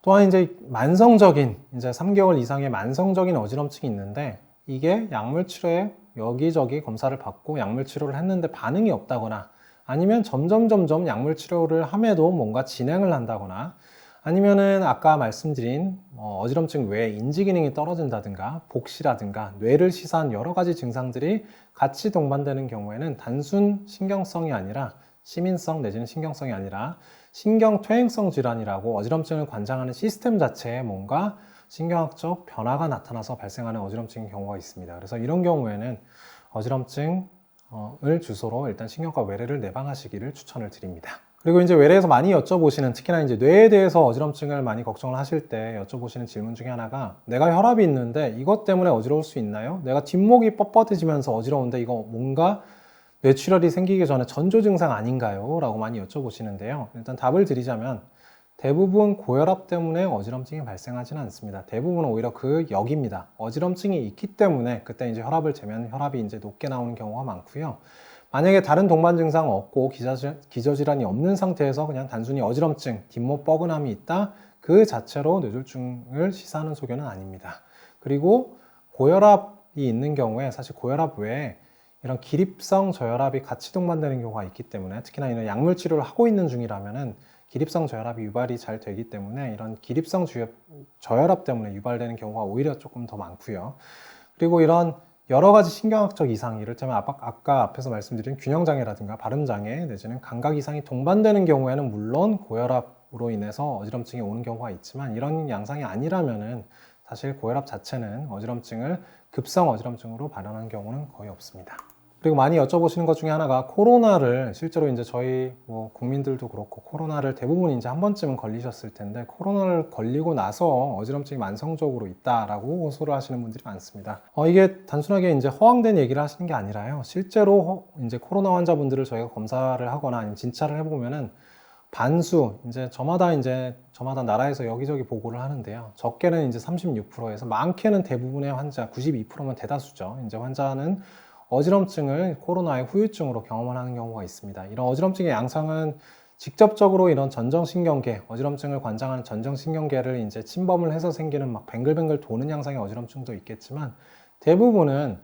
또한 이제 만성적인 이제 3개월 이상의 만성적인 어지럼증이 있는데 이게 약물 치료에 여기저기 검사를 받고 약물 치료를 했는데 반응이 없다거나 아니면 점점 약물 치료를 함에도 뭔가 진행을 한다거나 아니면은 아까 말씀드린 어지럼증 외에 인지 기능이 떨어진다든가 복시라든가 뇌를 시사한 여러 가지 증상들이 같이 동반되는 경우에는 단순 신경성이 아니라 시민성 내지는 신경성이 아니라 신경퇴행성 질환이라고 어지럼증을 관장하는 시스템 자체에 뭔가 신경학적 변화가 나타나서 발생하는 어지럼증인 경우가 있습니다. 그래서 이런 경우에는 어지럼증을 주소로 일단 신경과 외래를 내방하시기를 추천을 드립니다. 그리고 이제 외래에서 많이 여쭤보시는 특히나 이제 뇌에 대해서 어지럼증을 많이 걱정을 하실 때 여쭤보시는 질문 중에 하나가 내가 혈압이 있는데 이것 때문에 어지러울 수 있나요? 내가 뒷목이 뻣뻣해지면서 어지러운데 이거 뭔가 뇌출혈이 생기기 전에 전조 증상 아닌가요? 라고 많이 여쭤보시는데요. 일단 답을 드리자면 대부분 고혈압 때문에 어지럼증이 발생하지는 않습니다. 대부분은 오히려 그 역입니다. 어지럼증이 있기 때문에 그때 이제 혈압을 재면 혈압이 이제 높게 나오는 경우가 많고요. 만약에 다른 동반 증상 없고 기저질환이 없는 상태에서 그냥 단순히 어지럼증, 뒷목 뻐근함이 있다. 그 자체로 뇌졸중을 시사하는 소견은 아닙니다. 그리고 고혈압이 있는 경우에 사실 고혈압 외에 이런 기립성 저혈압이 같이 동반되는 경우가 있기 때문에 특히나 이런 약물 치료를 하고 있는 중이라면은 기립성 저혈압이 유발이 잘 되기 때문에 이런 기립성 저혈압 때문에 유발되는 경우가 오히려 조금 더 많고요. 그리고 이런 여러 가지 신경학적 이상, 이를테면 아까 앞에서 말씀드린 균형장애라든가 발음장애 내지는 감각 이상이 동반되는 경우에는 물론 고혈압으로 인해서 어지럼증이 오는 경우가 있지만 이런 양상이 아니라면은 사실 고혈압 자체는 어지럼증을 급성 어지럼증으로 발현하는 경우는 거의 없습니다. 그리고 많이 여쭤보시는 것 중에 하나가 코로나를 실제로 이제 저희 뭐 국민들도 그렇고 코로나를 대부분 이제 한 번쯤은 걸리셨을 텐데 코로나를 걸리고 나서 어지럼증이 만성적으로 있다라고 호소를 하시는 분들이 많습니다. 이게 단순하게 이제 허황된 얘기를 하시는 게 아니라요. 실제로 이제 코로나 환자분들을 저희가 검사를 하거나 아니면 진찰을 해보면은 반수 저마다 나라에서 여기저기 보고를 하는데요. 적게는 이제 36%에서 많게는 대부분의 환자 92%면 대다수죠. 이제 환자는 어지럼증을 코로나의 후유증으로 경험을 하는 경우가 있습니다. 이런 어지럼증의 양상은 직접적으로 이런 전정신경계, 어지럼증을 관장하는 전정신경계를 이제 침범을 해서 생기는 막 뱅글뱅글 도는 양상의 어지럼증도 있겠지만 대부분은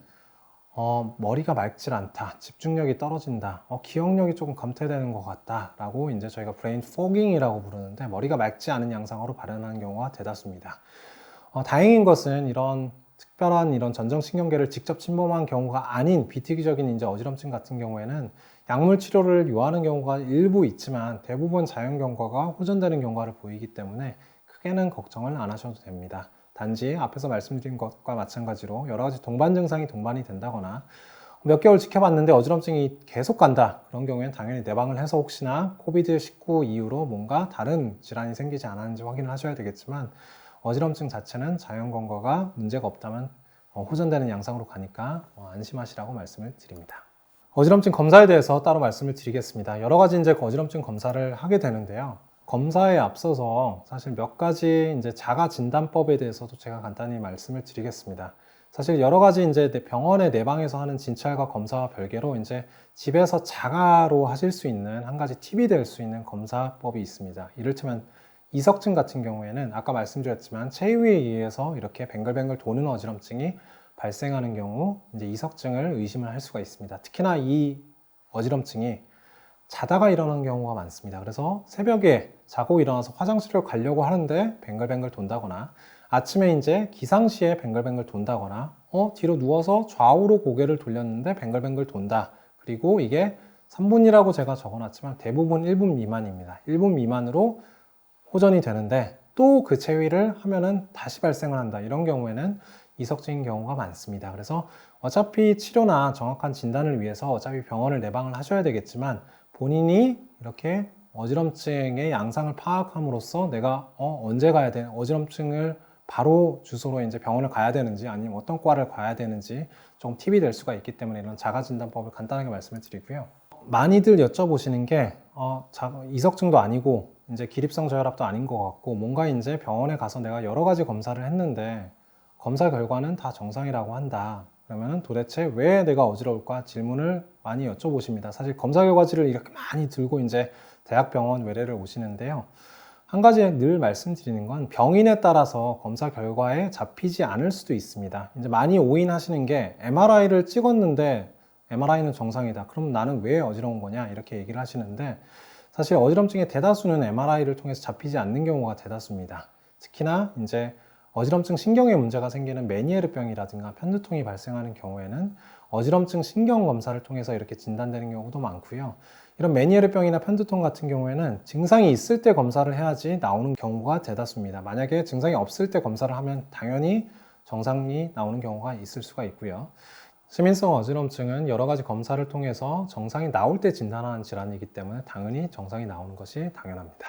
머리가 맑질 않다, 집중력이 떨어진다, 기억력이 조금 감퇴되는 것 같다 라고 이제 저희가 브레인 포깅이라고 부르는데 머리가 맑지 않은 양상으로 발현하는 경우가 대다수입니다. 다행인 것은 이런 특별한 이런 전정신경계를 직접 침범한 경우가 아닌 비특이적인 이제 어지럼증 같은 경우에는 약물 치료를 요하는 경우가 일부 있지만 대부분 자연 경과가 호전되는 경과를 보이기 때문에 크게는 걱정을 안 하셔도 됩니다. 단지 앞에서 말씀드린 것과 마찬가지로 여러 가지 동반 증상이 동반이 된다거나 몇 개월 지켜봤는데 어지럼증이 계속 간다. 그런 경우에는 당연히 내방을 해서 혹시나 코비드-19 이후로 뭔가 다른 질환이 생기지 않았는지 확인을 하셔야 되겠지만 어지럼증 자체는 자연 건강과 문제가 없다면 호전되는 양상으로 가니까 안심하시라고 말씀을 드립니다. 어지럼증 검사에 대해서 따로 말씀을 드리겠습니다. 여러 가지 이제 어지럼증 검사를 하게 되는데요. 검사에 앞서서 사실 몇 가지 이제 자가 진단법에 대해서도 제가 간단히 말씀을 드리겠습니다. 사실 여러 가지 이제 병원의 내방에서 하는 진찰과 검사와 별개로 이제 집에서 자가로 하실 수 있는 한 가지 팁이 될 수 있는 검사법이 있습니다. 이를테면 이석증 같은 경우에는 아까 말씀드렸지만 체위에 의해서 이렇게 뱅글뱅글 도는 어지럼증이 발생하는 경우 이제 이석증을 의심을 할 수가 있습니다. 특히나 이 어지럼증이 자다가 일어나는 경우가 많습니다. 그래서 새벽에 자고 일어나서 화장실을 가려고 하는데 뱅글뱅글 돈다거나 아침에 이제 기상시에 뱅글뱅글 돈다거나 뒤로 누워서 좌우로 고개를 돌렸는데 뱅글뱅글 돈다. 그리고 이게 3분이라고 제가 적어놨지만 대부분 1분 미만입니다. 1분 미만으로 호전이 되는데 또 그 체위를 하면은 다시 발생을 한다. 이런 경우에는 이석증인 경우가 많습니다. 그래서 어차피 치료나 정확한 진단을 위해서 어차피 병원을 내방을 하셔야 되겠지만 본인이 이렇게 어지럼증의 양상을 파악함으로써 내가 언제 가야 되는 어지럼증을 바로 주소로 이제 병원을 가야 되는지 아니면 어떤 과를 가야 되는지 좀 팁이 될 수가 있기 때문에 이런 자가진단법을 간단하게 말씀을 드리고요. 많이들 여쭤보시는 게 이석증도 아니고 이제 기립성 저혈압도 아닌 것 같고 뭔가 이제 병원에 가서 내가 여러 가지 검사를 했는데 검사 결과는 다 정상이라고 한다. 그러면 도대체 왜 내가 어지러울까 질문을 많이 여쭤보십니다. 사실 검사 결과지를 이렇게 많이 들고 이제 대학병원 외래를 오시는데요. 한 가지 늘 말씀드리는 건 병인에 따라서 검사 결과에 잡히지 않을 수도 있습니다. 이제 많이 오인하시는 게 MRI를 찍었는데 MRI는 정상이다. 그럼 나는 왜 어지러운 거냐? 이렇게 얘기를 하시는데 사실 어지럼증의 대다수는 MRI를 통해서 잡히지 않는 경우가 대다수입니다. 특히나 이제 어지럼증 신경에 문제가 생기는 메니에르병이라든가 편두통이 발생하는 경우에는 어지럼증 신경 검사를 통해서 이렇게 진단되는 경우도 많고요. 이런 메니에르병이나 편두통 같은 경우에는 증상이 있을 때 검사를 해야지 나오는 경우가 대다수입니다. 만약에 증상이 없을 때 검사를 하면 당연히 정상이 나오는 경우가 있을 수가 있고요. 시민성 어지럼증은 여러 가지 검사를 통해서 정상이 나올 때 진단하는 질환이기 때문에 당연히 정상이 나오는 것이 당연합니다.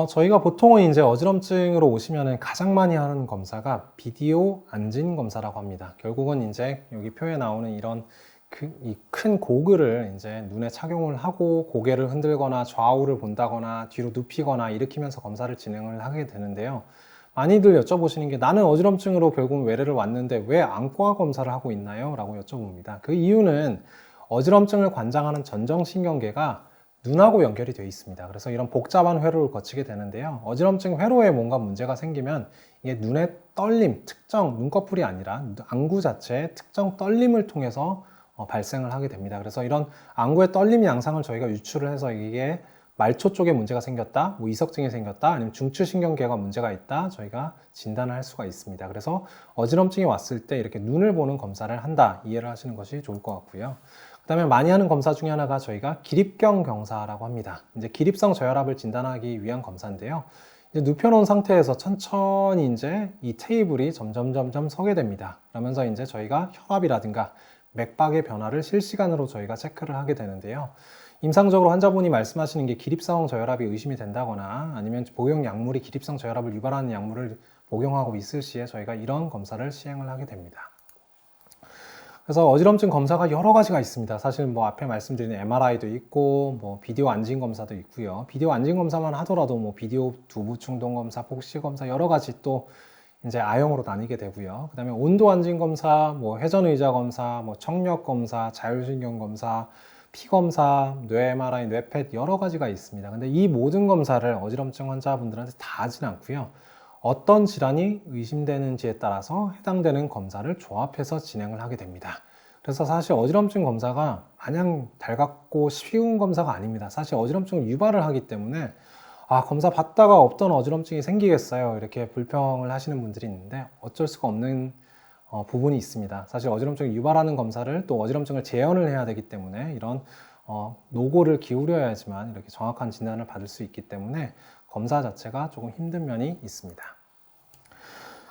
저희가 보통은 이제 어지럼증으로 오시면은 가장 많이 하는 검사가 비디오 안진 검사라고 합니다. 결국은 이제 여기 표에 나오는 이런 이 큰 고글을 이제 눈에 착용을 하고 고개를 흔들거나 좌우를 본다거나 뒤로 눕히거나 일으키면서 검사를 진행을 하게 되는데요. 많이들 여쭤보시는 게 나는 어지럼증으로 결국 외래를 왔는데 왜 안과 검사를 하고 있나요? 라고 여쭤봅니다. 그 이유는 어지럼증을 관장하는 전정신경계가 눈하고 연결이 되어 있습니다. 그래서 이런 복잡한 회로를 거치게 되는데요. 어지럼증 회로에 뭔가 문제가 생기면 이게 눈의 떨림, 특정 눈꺼풀이 아니라 안구 자체의 특정 떨림을 통해서 발생을 하게 됩니다. 그래서 이런 안구의 떨림 양상을 저희가 유추를 해서 이게 말초 쪽에 문제가 생겼다, 뭐 이석증이 생겼다, 아니면 중추신경계가 문제가 있다, 저희가 진단을 할 수가 있습니다. 그래서 어지럼증이 왔을 때 이렇게 눈을 보는 검사를 한다, 이해를 하시는 것이 좋을 것 같고요. 그 다음에 많이 하는 검사 중에 하나가 저희가 기립경 검사라고 합니다. 이제 기립성 저혈압을 진단하기 위한 검사인데요. 이제 이제 눕혀놓은 상태에서 천천히 이제 이 테이블이 점점 서게 됩니다. 그러면서 이제 저희가 혈압이라든가 맥박의 변화를 실시간으로 저희가 체크를 하게 되는데요. 임상적으로 환자분이 말씀하시는 게 기립성 저혈압이 의심이 된다거나 아니면 복용 약물이 기립성 저혈압을 유발하는 약물을 복용하고 있을 시에 저희가 이런 검사를 시행을 하게 됩니다. 그래서 어지럼증 검사가 여러 가지가 있습니다. 사실 뭐 앞에 말씀드린 MRI도 있고 뭐 비디오 안진 검사도 있고요. 비디오 안진 검사만 하더라도 뭐 비디오 두부 충동 검사, 복시 검사 여러 가지 또 이제 A형으로 나뉘게 되고요. 그다음에 온도 안진 검사, 뭐 회전 의자 검사, 뭐 청력 검사, 자율신경 검사, 피 검사, 뇌 MRI, 뇌펫 여러 가지가 있습니다. 근데 이 모든 검사를 어지럼증 환자분들한테 다 하진 않고요. 어떤 질환이 의심되는지에 따라서 해당되는 검사를 조합해서 진행을 하게 됩니다. 그래서 사실 어지럼증 검사가 마냥 달갑고 쉬운 검사가 아닙니다. 사실 어지럼증을 유발을 하기 때문에 검사 받다가 없던 어지럼증이 생기겠어요, 이렇게 불평을 하시는 분들이 있는데 어쩔 수가 없는 부분이 있습니다. 사실 어지럼증을 유발하는 검사를 또 어지럼증을 재현을 해야 되기 때문에 이런 노고를 기울여야지만 이렇게 정확한 진단을 받을 수 있기 때문에 검사 자체가 조금 힘든 면이 있습니다.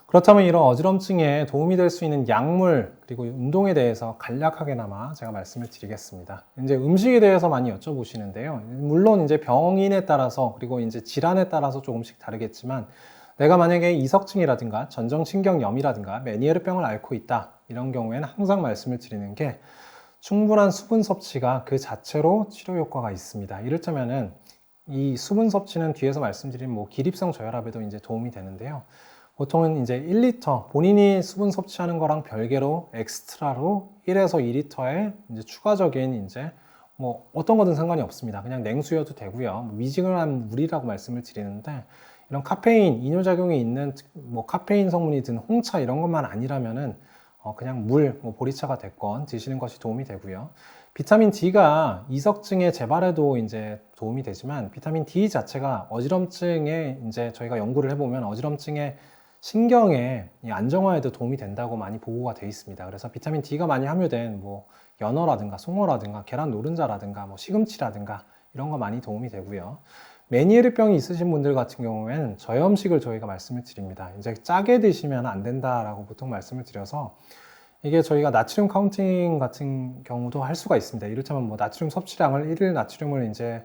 그렇다면 이런 어지럼증에 도움이 될 수 있는 약물 그리고 운동에 대해서 간략하게나마 제가 말씀을 드리겠습니다. 이제 음식에 대해서 많이 여쭤보시는데요. 물론 이제 병인에 따라서 그리고 이제 질환에 따라서 조금씩 다르겠지만 내가 만약에 이석증이라든가 전정신경염이라든가 메니에르병을 앓고 있다 이런 경우에는 항상 말씀을 드리는 게 충분한 수분 섭취가 그 자체로 치료 효과가 있습니다. 이를테면은 이 수분 섭취는 뒤에서 말씀드린 뭐 기립성 저혈압에도 이제 도움이 되는데요. 보통은 이제 1리터 본인이 수분 섭취하는 거랑 별개로 엑스트라로 1에서 2리터의 이제 추가적인 이제 뭐 어떤 거든 상관이 없습니다. 그냥 냉수여도 되고요. 미지근한 물이라고 말씀을 드리는데 이런 카페인, 이뇨작용이 있는 뭐 카페인 성분이 든 홍차 이런 것만 아니라면은 그냥 물, 뭐 보리차가 됐건 드시는 것이 도움이 되고요. 비타민 D가 이석증의 재발에도 이제 도움이 되지만 비타민 D 자체가 어지럼증에 이제 저희가 연구를 해보면 어지럼증의 신경의 안정화에도 도움이 된다고 많이 보고가 되어 있습니다. 그래서 비타민 D가 많이 함유된 뭐 연어라든가 송어라든가 계란 노른자라든가 뭐 시금치라든가 이런 거 많이 도움이 되고요. 메니에르병이 있으신 분들 같은 경우에는 저염식을 저희가 말씀을 드립니다. 이제 짜게 드시면 안 된다라고 보통 말씀을 드려서 이게 저희가 나트륨 카운팅 같은 경우도 할 수가 있습니다. 이를테면 뭐 나트륨 섭취량을 1일 나트륨을 이제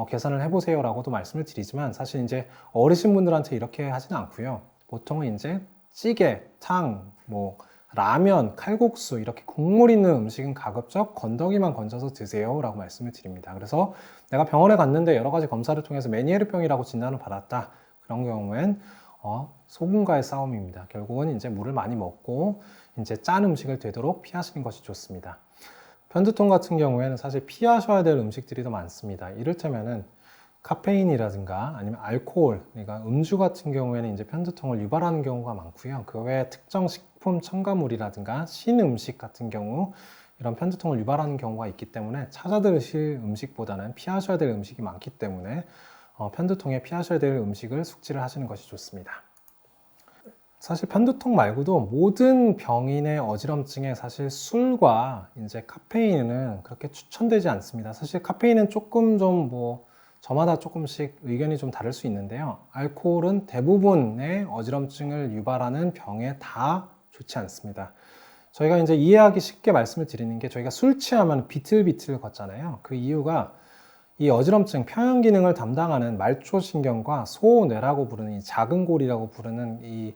계산을 해보세요라고도 말씀을 드리지만 사실 이제 어르신분들한테 이렇게 하지는 않고요. 보통은 이제 찌개, 탕, 뭐 라면, 칼국수 이렇게 국물 있는 음식은 가급적 건더기만 건져서 드세요라고 말씀을 드립니다. 그래서 내가 병원에 갔는데 여러 가지 검사를 통해서 메니에르병이라고 진단을 받았다. 그런 경우엔 소금과의 싸움입니다. 결국은 이제 물을 많이 먹고 이제 짠 음식을 되도록 피하시는 것이 좋습니다. 편두통 같은 경우에는 사실 피하셔야 될 음식들이 더 많습니다. 이를테면은 카페인이라든가 아니면 알코올, 그러니까 음주 같은 경우에는 이제 편두통을 유발하는 경우가 많고요. 그 외에 특정 식품 첨가물이라든가 신음식 같은 경우 이런 편두통을 유발하는 경우가 있기 때문에 찾아 드실 음식보다는 피하셔야 될 음식이 많기 때문에 편두통에 피하셔야 될 음식을 숙지를 하시는 것이 좋습니다. 사실 편두통 말고도 모든 병인의 어지럼증에 사실 술과 이제 카페인은 그렇게 추천되지 않습니다. 사실 카페인은 조금 좀 뭐 저마다 조금씩 의견이 좀 다를 수 있는데요. 알코올은 대부분의 어지럼증을 유발하는 병에 다 좋지 않습니다. 저희가 이제 이해하기 쉽게 말씀을 드리는 게 저희가 술 취하면 비틀비틀 걷잖아요. 그 이유가 이 어지럼증 평형 기능을 담당하는 말초신경과 소뇌라고 부르는 이 작은 골이라고 부르는 이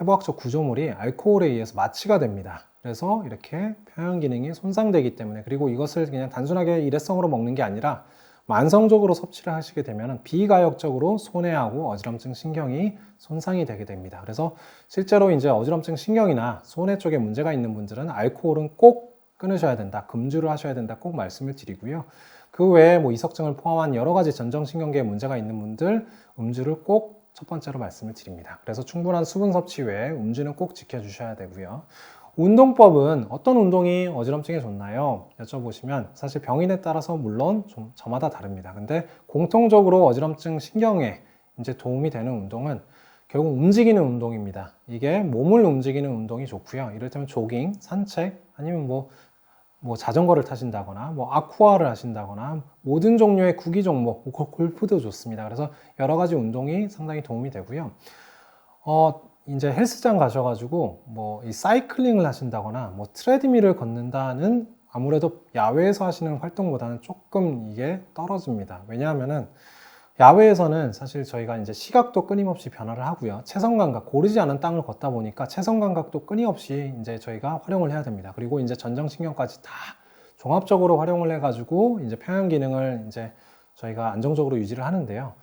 해부학적 구조물이 알코올에 의해서 마취가 됩니다. 그래서 이렇게 평형 기능이 손상되기 때문에 그리고 이것을 그냥 단순하게 일회성으로 먹는 게 아니라 만성적으로 섭취를 하시게 되면 비가역적으로 소뇌하고 어지럼증 신경이 손상이 되게 됩니다. 그래서 실제로 이제 어지럼증 신경이나 소뇌 쪽에 문제가 있는 분들은 알코올은 꼭 끊으셔야 된다, 금주를 하셔야 된다 꼭 말씀을 드리고요. 그 외에 뭐 이석증을 포함한 여러 가지 전정신경계에 문제가 있는 분들 음주를 꼭 첫 번째로 말씀을 드립니다. 그래서 충분한 수분 섭취 외에 음주는 꼭 지켜주셔야 되고요. 운동법은 어떤 운동이 어지럼증에 좋나요? 여쭤보시면 사실 병인에 따라서 물론 좀 저마다 다릅니다. 근데 공통적으로 어지럼증 신경에 이제 도움이 되는 운동은 결국 움직이는 운동입니다. 이게 몸을 움직이는 운동이 좋고요. 이를테면 조깅, 산책, 아니면 뭐 뭐 자전거를 타신다거나 뭐 아쿠아를 하신다거나 모든 종류의 구기 종목, 골프도 좋습니다. 그래서 여러 가지 운동이 상당히 도움이 되고요. 이제 헬스장 가셔가지고 뭐 이 사이클링을 하신다거나 뭐 트레드밀을 걷는다는 아무래도 야외에서 하시는 활동보다는 조금 이게 떨어집니다. 왜냐하면은 야외에서는 사실 저희가 이제 시각도 끊임없이 변화를 하고요. 체성 감각, 고르지 않은 땅을 걷다 보니까 체성 감각도 끊임없이 이제 저희가 활용을 해야 됩니다. 그리고 이제 전정신경까지 다 종합적으로 활용을 해가지고 이제 평형 기능을 이제 저희가 안정적으로 유지를 하는데요.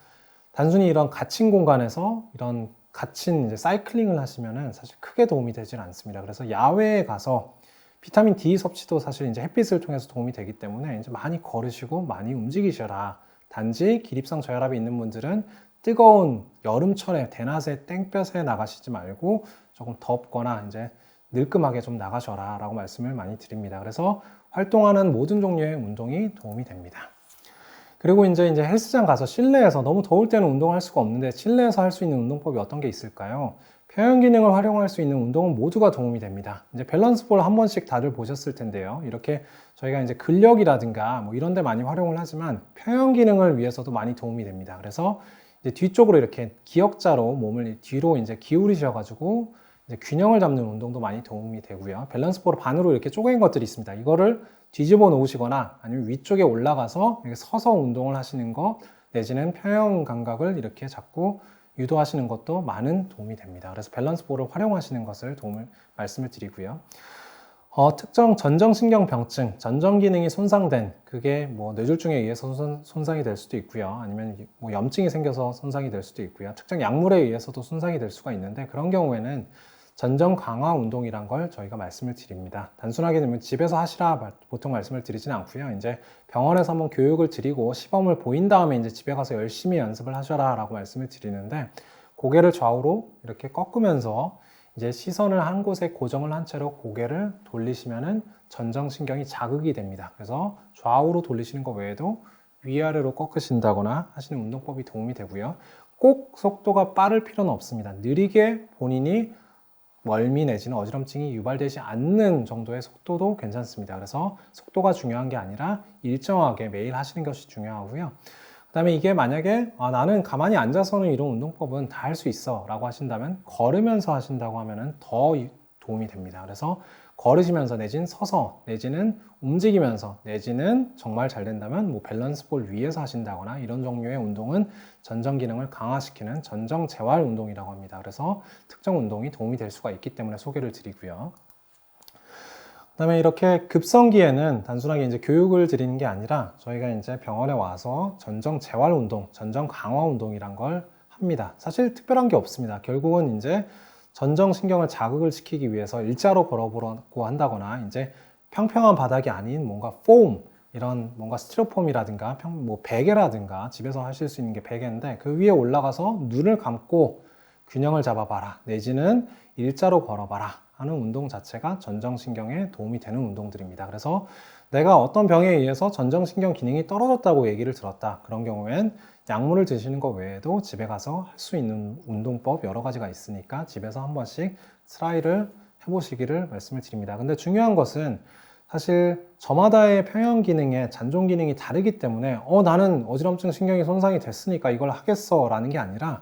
단순히 이런 갇힌 공간에서 이런 갇힌 이제 사이클링을 하시면은 사실 크게 도움이 되질 않습니다. 그래서 야외에 가서 비타민 D 섭취도 사실 이제 햇빛을 통해서 도움이 되기 때문에 이제 많이 걸으시고 많이 움직이셔라. 단지 기립성 저혈압이 있는 분들은 뜨거운 여름철에 대낮에 땡볕에 나가시지 말고 조금 덥거나 이제 늘끔하게 좀 나가셔라 라고 말씀을 많이 드립니다. 그래서 활동하는 모든 종류의 운동이 도움이 됩니다. 그리고 이제 헬스장 가서 실내에서 너무 더울 때는 운동할 수가 없는데 실내에서 할 수 있는 운동법이 어떤 게 있을까요? 평형 기능을 활용할 수 있는 운동은 모두가 도움이 됩니다. 이제 밸런스 볼 한 번씩 다들 보셨을 텐데요. 이렇게 저희가 이제 근력이라든가 뭐 이런 데 많이 활용을 하지만 평형 기능을 위해서도 많이 도움이 됩니다. 그래서 이제 뒤쪽으로 이렇게 기역자로 몸을 뒤로 이제 기울이셔가지고 이제 균형을 잡는 운동도 많이 도움이 되고요. 밸런스 볼을 반으로 이렇게 쪼갠 것들이 있습니다. 이거를 뒤집어 놓으시거나 아니면 위쪽에 올라가서 이렇게 서서 운동을 하시는 거 내지는 평형 감각을 이렇게 자꾸 유도하시는 것도 많은 도움이 됩니다. 그래서 밸런스 볼을 활용하시는 것을 말씀을 드리고요. 특정 전정신경병증, 전정 기능이 손상된 그게 뭐 뇌졸중에 의해서 손상이 될 수도 있고요. 아니면 뭐 염증이 생겨서 손상이 될 수도 있고요. 특정 약물에 의해서도 손상이 될 수가 있는데 그런 경우에는 전정 강화 운동이란 걸 저희가 말씀을 드립니다. 단순하게 되면 집에서 하시라 보통 말씀을 드리지는 않고요. 이제 병원에서 한번 교육을 드리고 시범을 보인 다음에 이제 집에 가서 열심히 연습을 하셔라 라고 말씀을 드리는데 고개를 좌우로 이렇게 꺾으면서 이제 시선을 한 곳에 고정을 한 채로 고개를 돌리시면은 전정신경이 자극이 됩니다. 그래서 좌우로 돌리시는 것 외에도 위아래로 꺾으신다거나 하시는 운동법이 도움이 되고요. 꼭 속도가 빠를 필요는 없습니다. 느리게 본인이 멀미 내지는 어지럼증이 유발되지 않는 정도의 속도도 괜찮습니다. 그래서 속도가 중요한 게 아니라 일정하게 매일 하시는 것이 중요하고요. 그 다음에 이게 만약에 나는 가만히 앉아서는 이런 운동법은 다 할 수 있어 라고 하신다면 걸으면서 하신다고 하면 더 도움이 됩니다. 그래서 걸으시면서 내지는 서서 내지는 움직이면서 내지는 정말 잘 된다면 뭐 밸런스 볼 위에서 하신다거나 이런 종류의 운동은 전정 기능을 강화시키는 전정 재활 운동이라고 합니다. 그래서 특정 운동이 도움이 될 수가 있기 때문에 소개를 드리고요. 그다음에 이렇게 급성기에는 단순하게 이제 교육을 드리는 게 아니라 저희가 이제 병원에 와서 전정 재활 운동, 전정 강화 운동이란 걸 합니다. 사실 특별한 게 없습니다. 결국은 이제 전정신경을 자극을 시키기 위해서 일자로 걸어보라고 한다거나 이제 평평한 바닥이 아닌 뭔가 폼 이런 뭔가 스티로폼이라든가 뭐 베개라든가 집에서 하실 수 있는 게 베개인데 그 위에 올라가서 눈을 감고 균형을 잡아봐라 내지는 일자로 걸어봐라 하는 운동 자체가 전정신경에 도움이 되는 운동들입니다. 그래서 내가 어떤 병에 의해서 전정신경 기능이 떨어졌다고 얘기를 들었다. 그런 경우엔 약물을 드시는 것 외에도 집에 가서 할 수 있는 운동법 여러 가지가 있으니까 집에서 한 번씩 트라이를 해보시기를 말씀을 드립니다. 근데 중요한 것은 사실 저마다의 평형 기능의 잔존 기능이 다르기 때문에 나는 어지럼증 신경이 손상이 됐으니까 이걸 하겠어 라는 게 아니라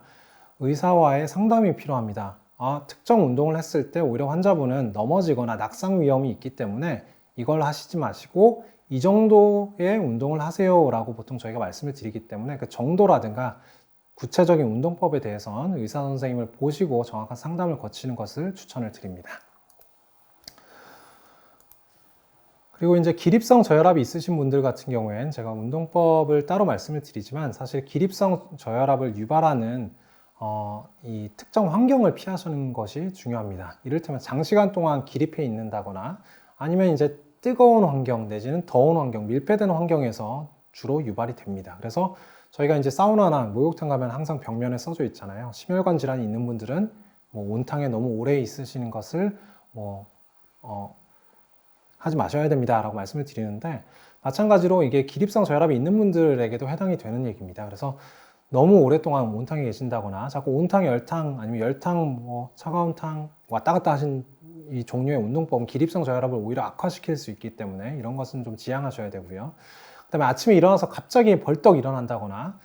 의사와의 상담이 필요합니다. 특정 운동을 했을 때 오히려 환자분은 넘어지거나 낙상 위험이 있기 때문에 이걸 하시지 마시고 이 정도의 운동을 하세요 라고 보통 저희가 말씀을 드리기 때문에 그 정도라든가 구체적인 운동법에 대해서는 의사 선생님을 보시고 정확한 상담을 거치는 것을 추천을 드립니다. 그리고 이제 기립성 저혈압이 있으신 분들 같은 경우엔 제가 운동법을 따로 말씀을 드리지만 사실 기립성 저혈압을 유발하는 이 특정 환경을 피하시는 것이 중요합니다. 이를테면 장시간 동안 기립해 있는다거나 아니면 이제 뜨거운 환경 내지는 더운 환경, 밀폐된 환경에서 주로 유발이 됩니다. 그래서 저희가 이제 사우나나 목욕탕 가면 항상 벽면에 써져 있잖아요. 심혈관 질환이 있는 분들은 뭐 온탕에 너무 오래 있으시는 것을 하지 마셔야 됩니다 라고 말씀을 드리는데 마찬가지로 이게 기립성 저혈압이 있는 분들에게도 해당이 되는 얘기입니다. 그래서 너무 오랫동안 온탕에 계신다거나 자꾸 온탕, 열탕 아니면 열탕, 차가운 탕 왔다 갔다 하신 이 종류의 운동법은 기립성 저혈압을 오히려 악화시킬 수 있기 때문에 이런 것은 좀 지양하셔야 되고요. 그다음에 아침에 일어나서 갑자기 벌떡 일어난다거나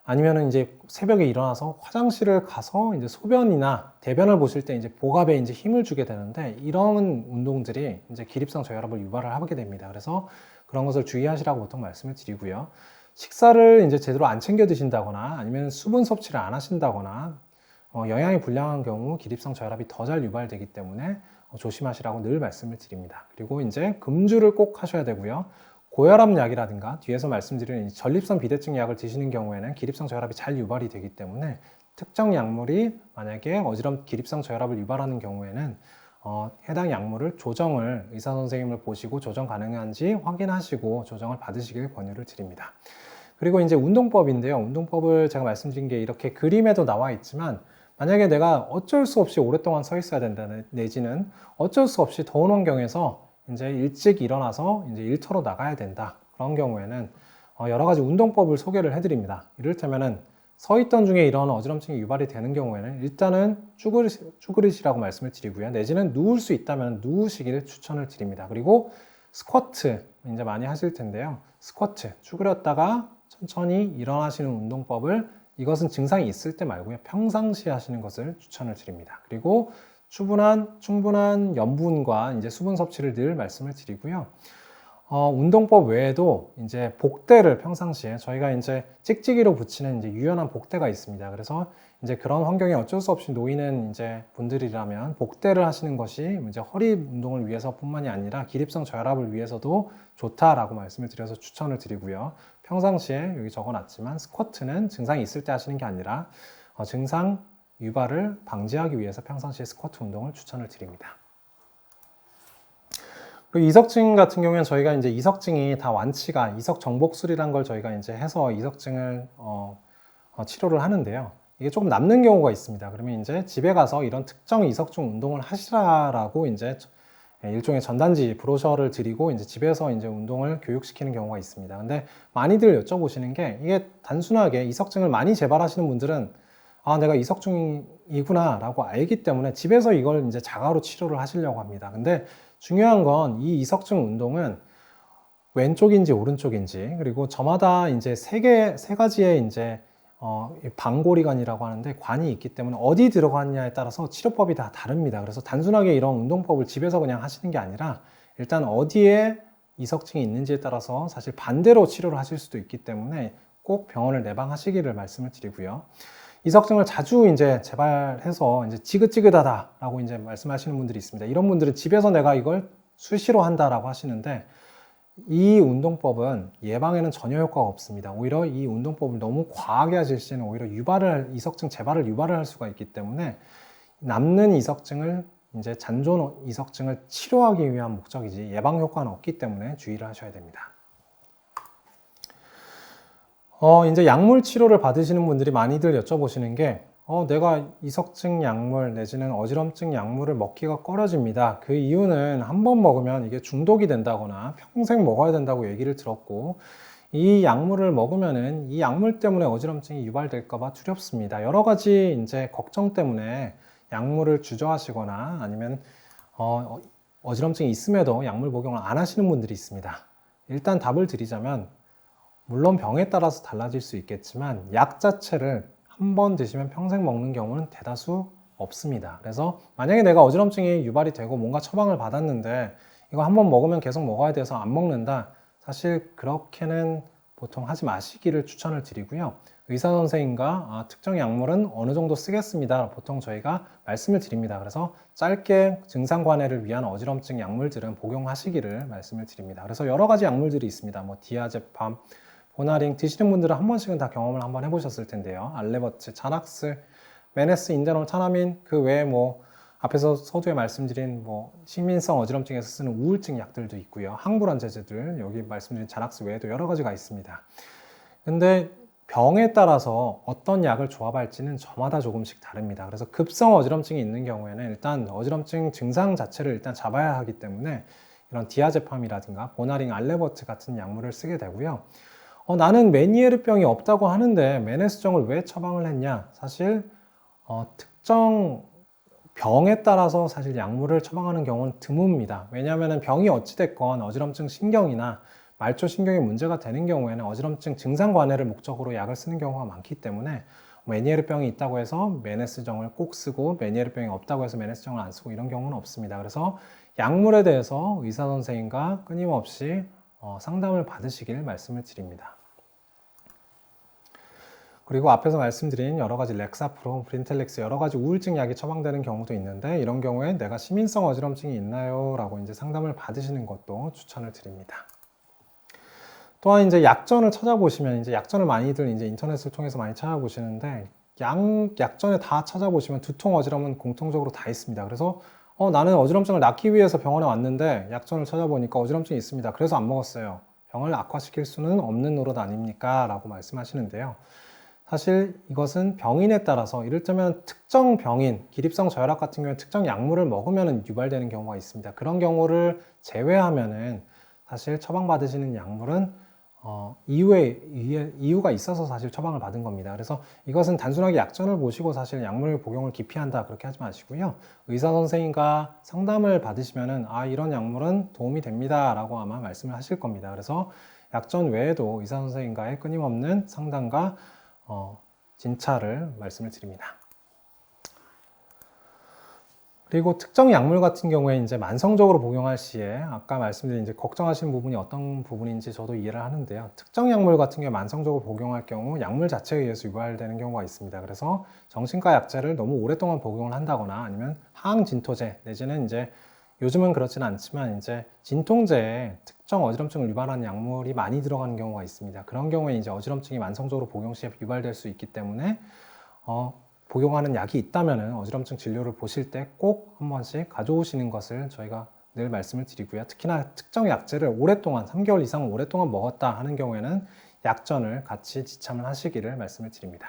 아니면은 이제 새벽에 일어나서 화장실을 가서 이제 소변이나 대변을 보실 때 이제 복압에 이제 힘을 주게 되는데 이런 운동들이 이제 기립성 저혈압을 유발을 하게 됩니다. 그래서 그런 것을 주의하시라고 보통 말씀을 드리고요. 식사를 이제 제대로 안 챙겨 드신다거나 아니면 수분 섭취를 안 하신다거나 영양이 불량한 경우 기립성 저혈압이 더 잘 유발되기 때문에 조심하시라고 늘 말씀을 드립니다. 그리고 이제 금주를 꼭 하셔야 되고요. 고혈압 약이라든가 뒤에서 말씀드린 전립선 비대증 약을 드시는 경우에는 기립성 저혈압이 잘 유발이 되기 때문에 특정 약물이 만약에 기립성 저혈압을 유발하는 경우에는 해당 약물을 조정을 의사 선생님을 보시고 조정 가능한지 확인하시고 조정을 받으시길 권유를 드립니다. 그리고 이제 운동법인데요. 운동법을 제가 말씀드린 게 이렇게 그림에도 나와 있지만 만약에 내가 어쩔 수 없이 오랫동안 서 있어야 된다 내지는 어쩔 수 없이 더운 환경에서 이제 일찍 일어나서 이제 일터로 나가야 된다. 그런 경우에는 여러 가지 운동법을 소개를 해드립니다. 이를테면은 서 있던 중에 이런 어지럼증이 유발이 되는 경우에는 일단은 쭈그리시라고 말씀을 드리고요. 내지는 누울 수 있다면 누우시기를 추천을 드립니다. 그리고 스쿼트 이제 많이 하실 텐데요. 스쿼트 쭈그렸다가 천천히 일어나시는 운동법을 이것은 증상이 있을 때 말고요. 평상시에 하시는 것을 추천을 드립니다. 그리고 충분한 염분과 이제 수분 섭취를 늘 말씀을 드리고요. 운동법 외에도 이제 복대를 평상시에 저희가 이제 찍찍이로 붙이는 이제 유연한 복대가 있습니다. 그래서 이제 그런 환경에 어쩔 수 없이 놓이는 이제 분들이라면 복대를 하시는 것이 이제 허리 운동을 위해서뿐만이 아니라 기립성 저혈압을 위해서도 좋다라고 말씀을 드려서 추천을 드리고요. 평상시에 여기 적어놨지만 스쿼트는 증상이 있을 때 하시는 게 아니라 증상 유발을 방지하기 위해서 평상시에 스쿼트 운동을 추천을 드립니다. 그리고 이석증 같은 경우에는 저희가 이제 이석증이 다 완치가 이석 정복술이란 걸 저희가 이제 해서 이석증을 치료를 하는데요. 이게 조금 남는 경우가 있습니다. 그러면 이제 집에 가서 이런 특정 이석증 운동을 하시라라고 이제 일종의 전단지 브로셔를 드리고 이제 집에서 이제 운동을 교육시키는 경우가 있습니다. 근데 많이들 여쭤보시는 게 이게 단순하게 이석증을 많이 재발하시는 분들은 내가 이석증이구나 라고 알기 때문에 집에서 이걸 이제 자가로 치료를 하시려고 합니다. 근데 중요한 건 이 이석증 운동은 왼쪽인지 오른쪽인지 그리고 저마다 이제 세 가지의 이제 방골이관이라고 하는데 관이 있기 때문에 어디 들어갔냐에 따라서 치료법이 다 다릅니다. 그래서 단순하게 이런 운동법을 집에서 그냥 하시는 게 아니라 일단 어디에 이석증이 있는지에 따라서 사실 반대로 치료를 하실 수도 있기 때문에 꼭 병원을 내방하시기를 말씀을 드리고요. 이석증을 자주 이제 재발해서 이제 지긋지긋하다라고 이제 말씀하시는 분들이 있습니다. 이런 분들은 집에서 내가 이걸 수시로 한다라고 하시는데 이 운동법은 예방에는 전혀 효과가 없습니다. 오히려 이 운동법을 너무 과하게 하실 시에는 오히려 이석증 재발을 유발을 할 수가 있기 때문에 남는 이석증을 이제 잔존 이석증을 치료하기 위한 목적이지 예방 효과는 없기 때문에 주의를 하셔야 됩니다. 이제 약물 치료를 받으시는 분들이 많이들 여쭤보시는 게 내가 이석증 약물 내지는 어지럼증 약물을 먹기가 꺼려집니다. 그 이유는 한 번 먹으면 이게 중독이 된다거나 평생 먹어야 된다고 얘기를 들었고 이 약물을 먹으면은 이 약물 때문에 어지럼증이 유발될까봐 두렵습니다. 여러 가지 이제 걱정 때문에 약물을 주저하시거나 아니면 어지럼증이 있음에도 약물 복용을 안 하시는 분들이 있습니다. 일단 답을 드리자면 물론 병에 따라서 달라질 수 있겠지만 약 자체를 한 번 드시면 평생 먹는 경우는 대다수 없습니다. 그래서 만약에 내가 어지럼증이 유발이 되고 뭔가 처방을 받았는데 이거 한 번 먹으면 계속 먹어야 돼서 안 먹는다. 사실 그렇게는 보통 하지 마시기를 추천을 드리고요. 의사 선생님과 특정 약물은 어느 정도 쓰겠습니다. 보통 저희가 말씀을 드립니다. 그래서 짧게 증상 관해를 위한 어지럼증 약물들은 복용하시기를 말씀을 드립니다. 그래서 여러 가지 약물들이 있습니다. 뭐 디아제팜, 보나링 드시는 분들은 한 번씩은 다 경험을 한번 해보셨을 텐데요. 알레버트, 자낙스, 메네스, 인데놀, 타나민 그 외에 뭐 앞에서 서두에 말씀드린 뭐 식민성 어지럼증에서 쓰는 우울증 약들도 있고요. 항불안 제제들 여기 말씀드린 자낙스 외에도 여러 가지가 있습니다. 근데 병에 따라서 어떤 약을 조합할지는 저마다 조금씩 다릅니다. 그래서 급성 어지럼증이 있는 경우에는 일단 어지럼증 증상 자체를 일단 잡아야 하기 때문에 이런 디아제팜이라든가 보나링, 알레버트 같은 약물을 쓰게 되고요. 나는 메니에르병이 없다고 하는데 메네스정을 왜 처방을 했냐? 사실 특정 병에 따라서 사실 약물을 처방하는 경우는 드뭅니다. 왜냐하면 병이 어찌됐건 어지럼증 신경이나 말초 신경에 문제가 되는 경우에는 어지럼증 증상 관해를 목적으로 약을 쓰는 경우가 많기 때문에 메니에르병이 있다고 해서 메네스정을 꼭 쓰고 메니에르병이 없다고 해서 메네스정을 안 쓰고 이런 경우는 없습니다. 그래서 약물에 대해서 의사 선생님과 끊임없이 상담을 받으시길 말씀을 드립니다. 그리고 앞에서 말씀드린 여러 가지 렉사프롬, 브린텔렉스 여러 가지 우울증 약이 처방되는 경우도 있는데 이런 경우에 내가 시민성 어지럼증이 있나요? 라고 이제 상담을 받으시는 것도 추천을 드립니다. 또한 이제 약전을 찾아보시면 이제 약전을 많이들 이제 인터넷을 통해서 많이 찾아보시는데 약전에 다 찾아보시면 두통 어지럼은 공통적으로 다 있습니다. 그래서 나는 어지럼증을 낫기 위해서 병원에 왔는데 약전을 찾아보니까 어지럼증이 있습니다. 그래서 안 먹었어요. 병을 악화시킬 수는 없는 노릇 아닙니까? 라고 말씀하시는데요. 사실 이것은 병인에 따라서 이를테면 특정 병인, 기립성 저혈압 같은 경우에 특정 약물을 먹으면 유발되는 경우가 있습니다. 그런 경우를 제외하면은 사실 처방받으시는 약물은 이유가 있어서 사실 처방을 받은 겁니다. 그래서 이것은 단순하게 약전을 보시고 사실 약물 복용을 기피한다 그렇게 하지 마시고요. 의사 선생님과 상담을 받으시면은 이런 약물은 도움이 됩니다 라고 아마 말씀을 하실 겁니다. 그래서 약전 외에도 의사 선생님과의 끊임없는 상담과 진찰을 말씀을 드립니다. 그리고 특정 약물 같은 경우에 이제 만성적으로 복용할 시에 아까 말씀드린 이제 걱정하시는 부분이 어떤 부분인지 저도 이해를 하는데요. 특정 약물 같은 경우에 만성적으로 복용할 경우 약물 자체에 의해서 유발되는 경우가 있습니다. 그래서 정신과 약제를 너무 오랫동안 복용을 한다거나 아니면 항진토제 내지는 이제 요즘은 그렇지는 않지만 이제 진통제에 특정 어지럼증을 유발하는 약물이 많이 들어가는 경우가 있습니다. 그런 경우에 이제 어지럼증이 만성적으로 복용 시에 유발될 수 있기 때문에 복용하는 약이 있다면 어지럼증 진료를 보실 때 꼭 한 번씩 가져오시는 것을 저희가 늘 말씀을 드리고요. 특히나 특정 약제를 오랫동안 3개월 이상 오랫동안 먹었다 하는 경우에는 약전을 같이 지참을 하시기를 말씀을 드립니다.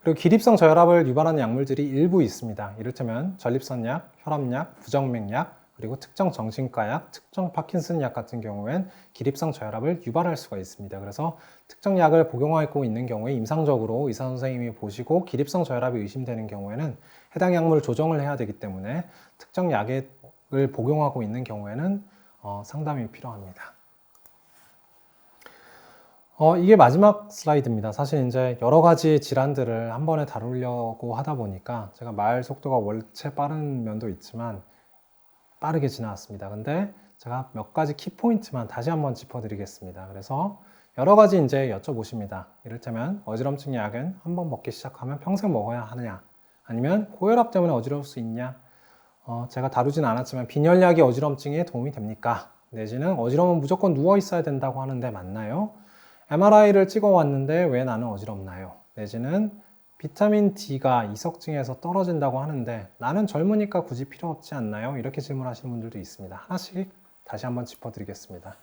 그리고 기립성 저혈압을 유발하는 약물들이 일부 있습니다. 이를테면 전립선약, 혈압약, 부정맥약, 그리고 특정 정신과약, 특정 파킨슨 약 같은 경우엔 기립성 저혈압을 유발할 수가 있습니다. 그래서 특정 약을 복용하고 있는 경우에 임상적으로 의사 선생님이 보시고 기립성 저혈압이 의심되는 경우에는 해당 약물을 조정을 해야 되기 때문에 특정 약을 복용하고 있는 경우에는 상담이 필요합니다. 이게 마지막 슬라이드입니다. 사실 이제 여러 가지 질환들을 한 번에 다루려고 하다 보니까 제가 말 속도가 원체 빠른 면도 있지만 빠르게 지나왔습니다. 근데 제가 몇 가지 키포인트만 다시 한번 짚어드리겠습니다. 그래서 여러 가지 이제 여쭤보십니다. 이를테면 어지럼증 약은 한 번 먹기 시작하면 평생 먹어야 하느냐? 아니면 고혈압 때문에 어지러울 수 있냐? 제가 다루진 않았지만 빈혈약이 어지럼증에 도움이 됩니까? 내지는 어지러우면 무조건 누워 있어야 된다고 하는데 맞나요? MRI를 찍어 왔는데 왜 나는 어지럽나요? 내지는 비타민 D가 이석증에서 떨어진다고 하는데 나는 젊으니까 굳이 필요 없지 않나요? 이렇게 질문하시는 분들도 있습니다. 하나씩 다시 한번 짚어드리겠습니다.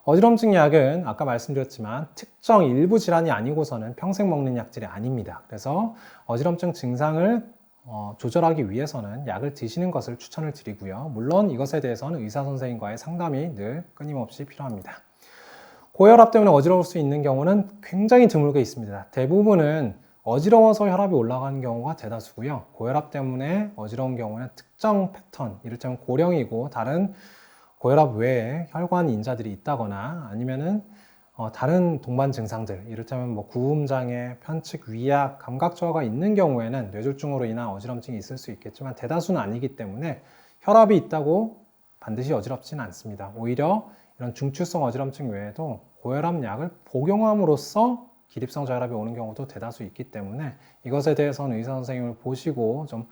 어지럼증 약은 아까 말씀드렸지만 특정 일부 질환이 아니고서는 평생 먹는 약질이 아닙니다. 그래서 어지럼증 증상을 조절하기 위해서는 약을 드시는 것을 추천을 드리고요. 물론 이것에 대해서는 의사 선생님과의 상담이 늘 끊임없이 필요합니다. 고혈압 때문에 어지러울 수 있는 경우는 굉장히 드물게 있습니다. 대부분은 어지러워서 혈압이 올라가는 경우가 대다수고요. 고혈압 때문에 어지러운 경우는 특정 패턴, 이를테면 고령이고 다른 고혈압 외에 혈관 인자들이 있다거나 아니면은 다른 동반 증상들, 이를테면 뭐 구음장애, 편측, 위약, 감각 저하가 있는 경우에는 뇌졸중으로 인한 어지럼증이 있을 수 있겠지만 대다수는 아니기 때문에 혈압이 있다고 반드시 어지럽지는 않습니다. 오히려 이런 중추성 어지럼증 외에도 고혈압 약을 복용함으로써 기립성 저혈압이 오는 경우도 대다수 있기 때문에 이것에 대해서는 의사 선생님을 보시고 좀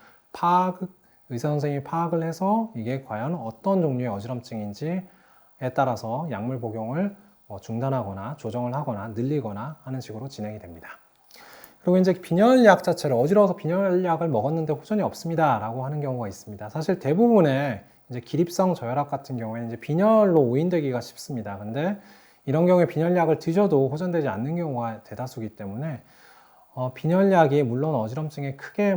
의사 선생님이 파악을 해서 이게 과연 어떤 종류의 어지럼증인지에 따라서 약물 복용을 중단하거나 조정을 하거나 늘리거나 하는 식으로 진행이 됩니다. 그리고 이제 빈혈약 자체를 어지러워서 빈혈약을 먹었는데 호전이 없습니다 라고 하는 경우가 있습니다. 사실 대부분의 이제 기립성 저혈압 같은 경우에는 이제 빈혈로 오인되기가 쉽습니다. 근데 이런 경우에 빈혈약을 드셔도 호전되지 않는 경우가 대다수이기 때문에 빈혈약이 물론 어지럼증에 크게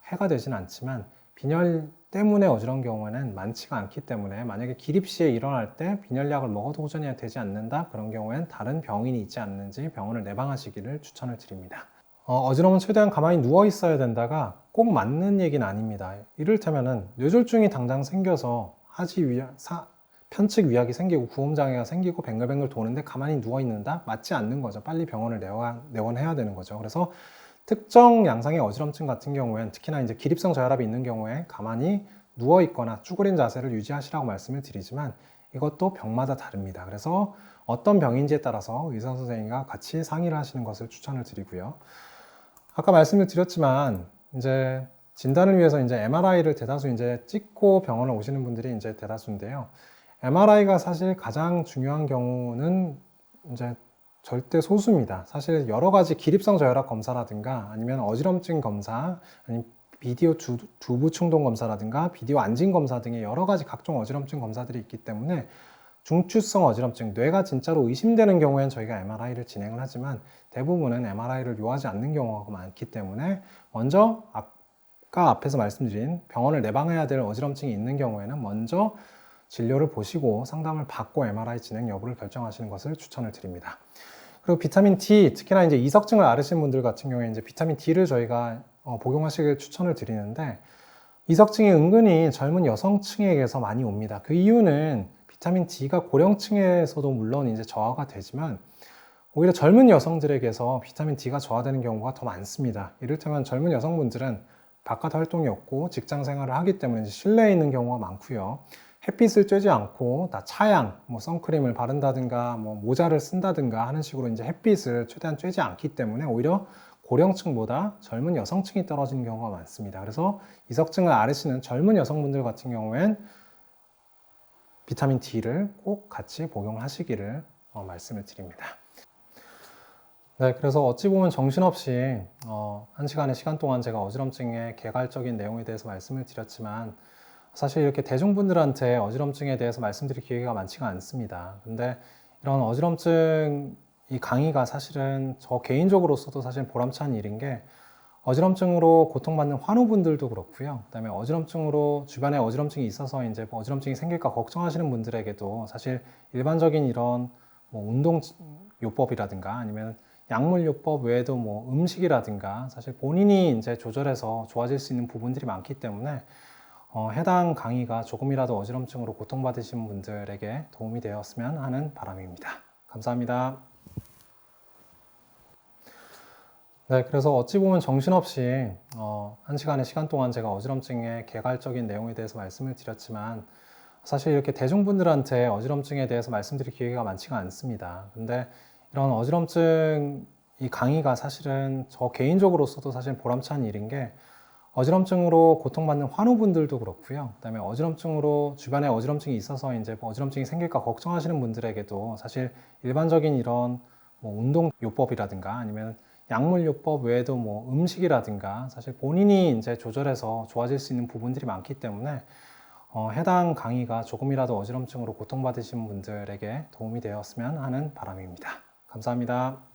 해가 되진 않지만 빈혈 때문에 어지러운 경우에는 많지가 않기 때문에 만약에 기립시에 일어날 때 빈혈약을 먹어도 호전이 되지 않는다 그런 경우에는 다른 병인이 있지 않는지 병원을 내방하시기를 추천을 드립니다. 어지러움은 최대한 가만히 누워 있어야 된다가 꼭 맞는 얘기는 아닙니다. 이를테면은 뇌졸중이 당장 생겨서 편측 위약이 생기고 구음장애가 생기고 뱅글뱅글 도는데 가만히 누워 있는다? 맞지 않는 거죠. 빨리 병원을 내원해야 되는 거죠. 그래서 특정 양상의 어지럼증 같은 경우에는 특히나 이제 기립성 저혈압이 있는 경우에 가만히 누워 있거나 쭈그린 자세를 유지하시라고 말씀을 드리지만 이것도 병마다 다릅니다. 그래서 어떤 병인지에 따라서 의사 선생님과 같이 상의를 하시는 것을 추천을 드리고요. 아까 말씀을 드렸지만 이제 진단을 위해서 이제 MRI를 대다수 이제 찍고 병원을 오시는 분들이 이제 대다수인데요. MRI가 사실 가장 중요한 경우는 이제 절대 소수입니다. 사실 여러 가지 기립성 저혈압 검사라든가 아니면 어지럼증 검사, 아니면 비디오 두부 충동 검사라든가 비디오 안진 검사 등의 여러 가지 각종 어지럼증 검사들이 있기 때문에 중추성 어지럼증, 뇌가 진짜로 의심되는 경우에는 저희가 MRI를 진행을 하지만 대부분은 MRI를 요하지 않는 경우가 많기 때문에 먼저 아까 앞에서 말씀드린 병원을 내방해야 될 어지럼증이 있는 경우에는 먼저 진료를 보시고 상담을 받고 MRI 진행 여부를 결정하시는 것을 추천을 드립니다. 그리고 비타민 D, 특히나 이제 이석증을 앓으신 분들 같은 경우에 이제 비타민 D를 저희가 복용하시길 추천을 드리는데 이석증이 은근히 젊은 여성층에게서 많이 옵니다. 그 이유는 비타민 D가 고령층에서도 물론 이제 저하가 되지만 오히려 젊은 여성들에게서 비타민 D가 저하되는 경우가 더 많습니다. 이를테면 젊은 여성분들은 바깥 활동이 없고 직장 생활을 하기 때문에 실내에 있는 경우가 많고요. 햇빛을 쬐지 않고 다 차양, 선크림을 바른다든가 모자를 쓴다든가 하는 식으로 이제 햇빛을 최대한 쬐지 않기 때문에 오히려 고령층보다 젊은 여성층이 떨어지는 경우가 많습니다. 그래서 이석증을 앓으시는 젊은 여성분들 같은 경우엔 비타민 D를 꼭 같이 복용하시기를 말씀을 드립니다. 네, 그래서 어찌 보면 정신없이 1시간의 시간 동안 제가 어지럼증의 개괄적인 내용에 대해서 말씀을 드렸지만 사실 이렇게 대중분들한테 어지럼증에 대해서 말씀드릴 기회가 많지가 않습니다. 근데 이런 어지럼증 이 강의가 사실은 저 개인적으로서도 사실 보람찬 일인 게 어지럼증으로 고통받는 환우분들도 그렇고요. 그다음에 어지럼증으로 주변에 어지럼증이 있어서 이제 어지럼증이 생길까 걱정하시는 분들에게도 사실 일반적인 이런 운동요법이라든가 아니면 약물요법 외에도 음식이라든가 사실 본인이 이제 조절해서 좋아질 수 있는 부분들이 많기 때문에 해당 강의가 조금이라도 어지럼증으로 고통받으신 분들에게 도움이 되었으면 하는 바람입니다. 감사합니다. 네, 그래서 어찌 보면 정신없이 1시간의 시간 동안 제가 어지럼증의 개괄적인 내용에 대해서 말씀을 드렸지만 사실 이렇게 대중분들한테 어지럼증에 대해서 말씀드릴 기회가 많지가 않습니다. 근데 이런 어지럼증 이 강의가 사실은 저 개인적으로서도 사실 보람찬 일인 게 어지럼증으로 고통받는 환우분들도 그렇고요. 그다음에 어지럼증으로 주변에 어지럼증이 있어서 이제 어지럼증이 생길까 걱정하시는 분들에게도 사실 일반적인 이런 운동요법이라든가 아니면 약물요법 외에도 음식이라든가 사실 본인이 이제 조절해서 좋아질 수 있는 부분들이 많기 때문에 해당 강의가 조금이라도 어지럼증으로 고통받으신 분들에게 도움이 되었으면 하는 바람입니다. 감사합니다.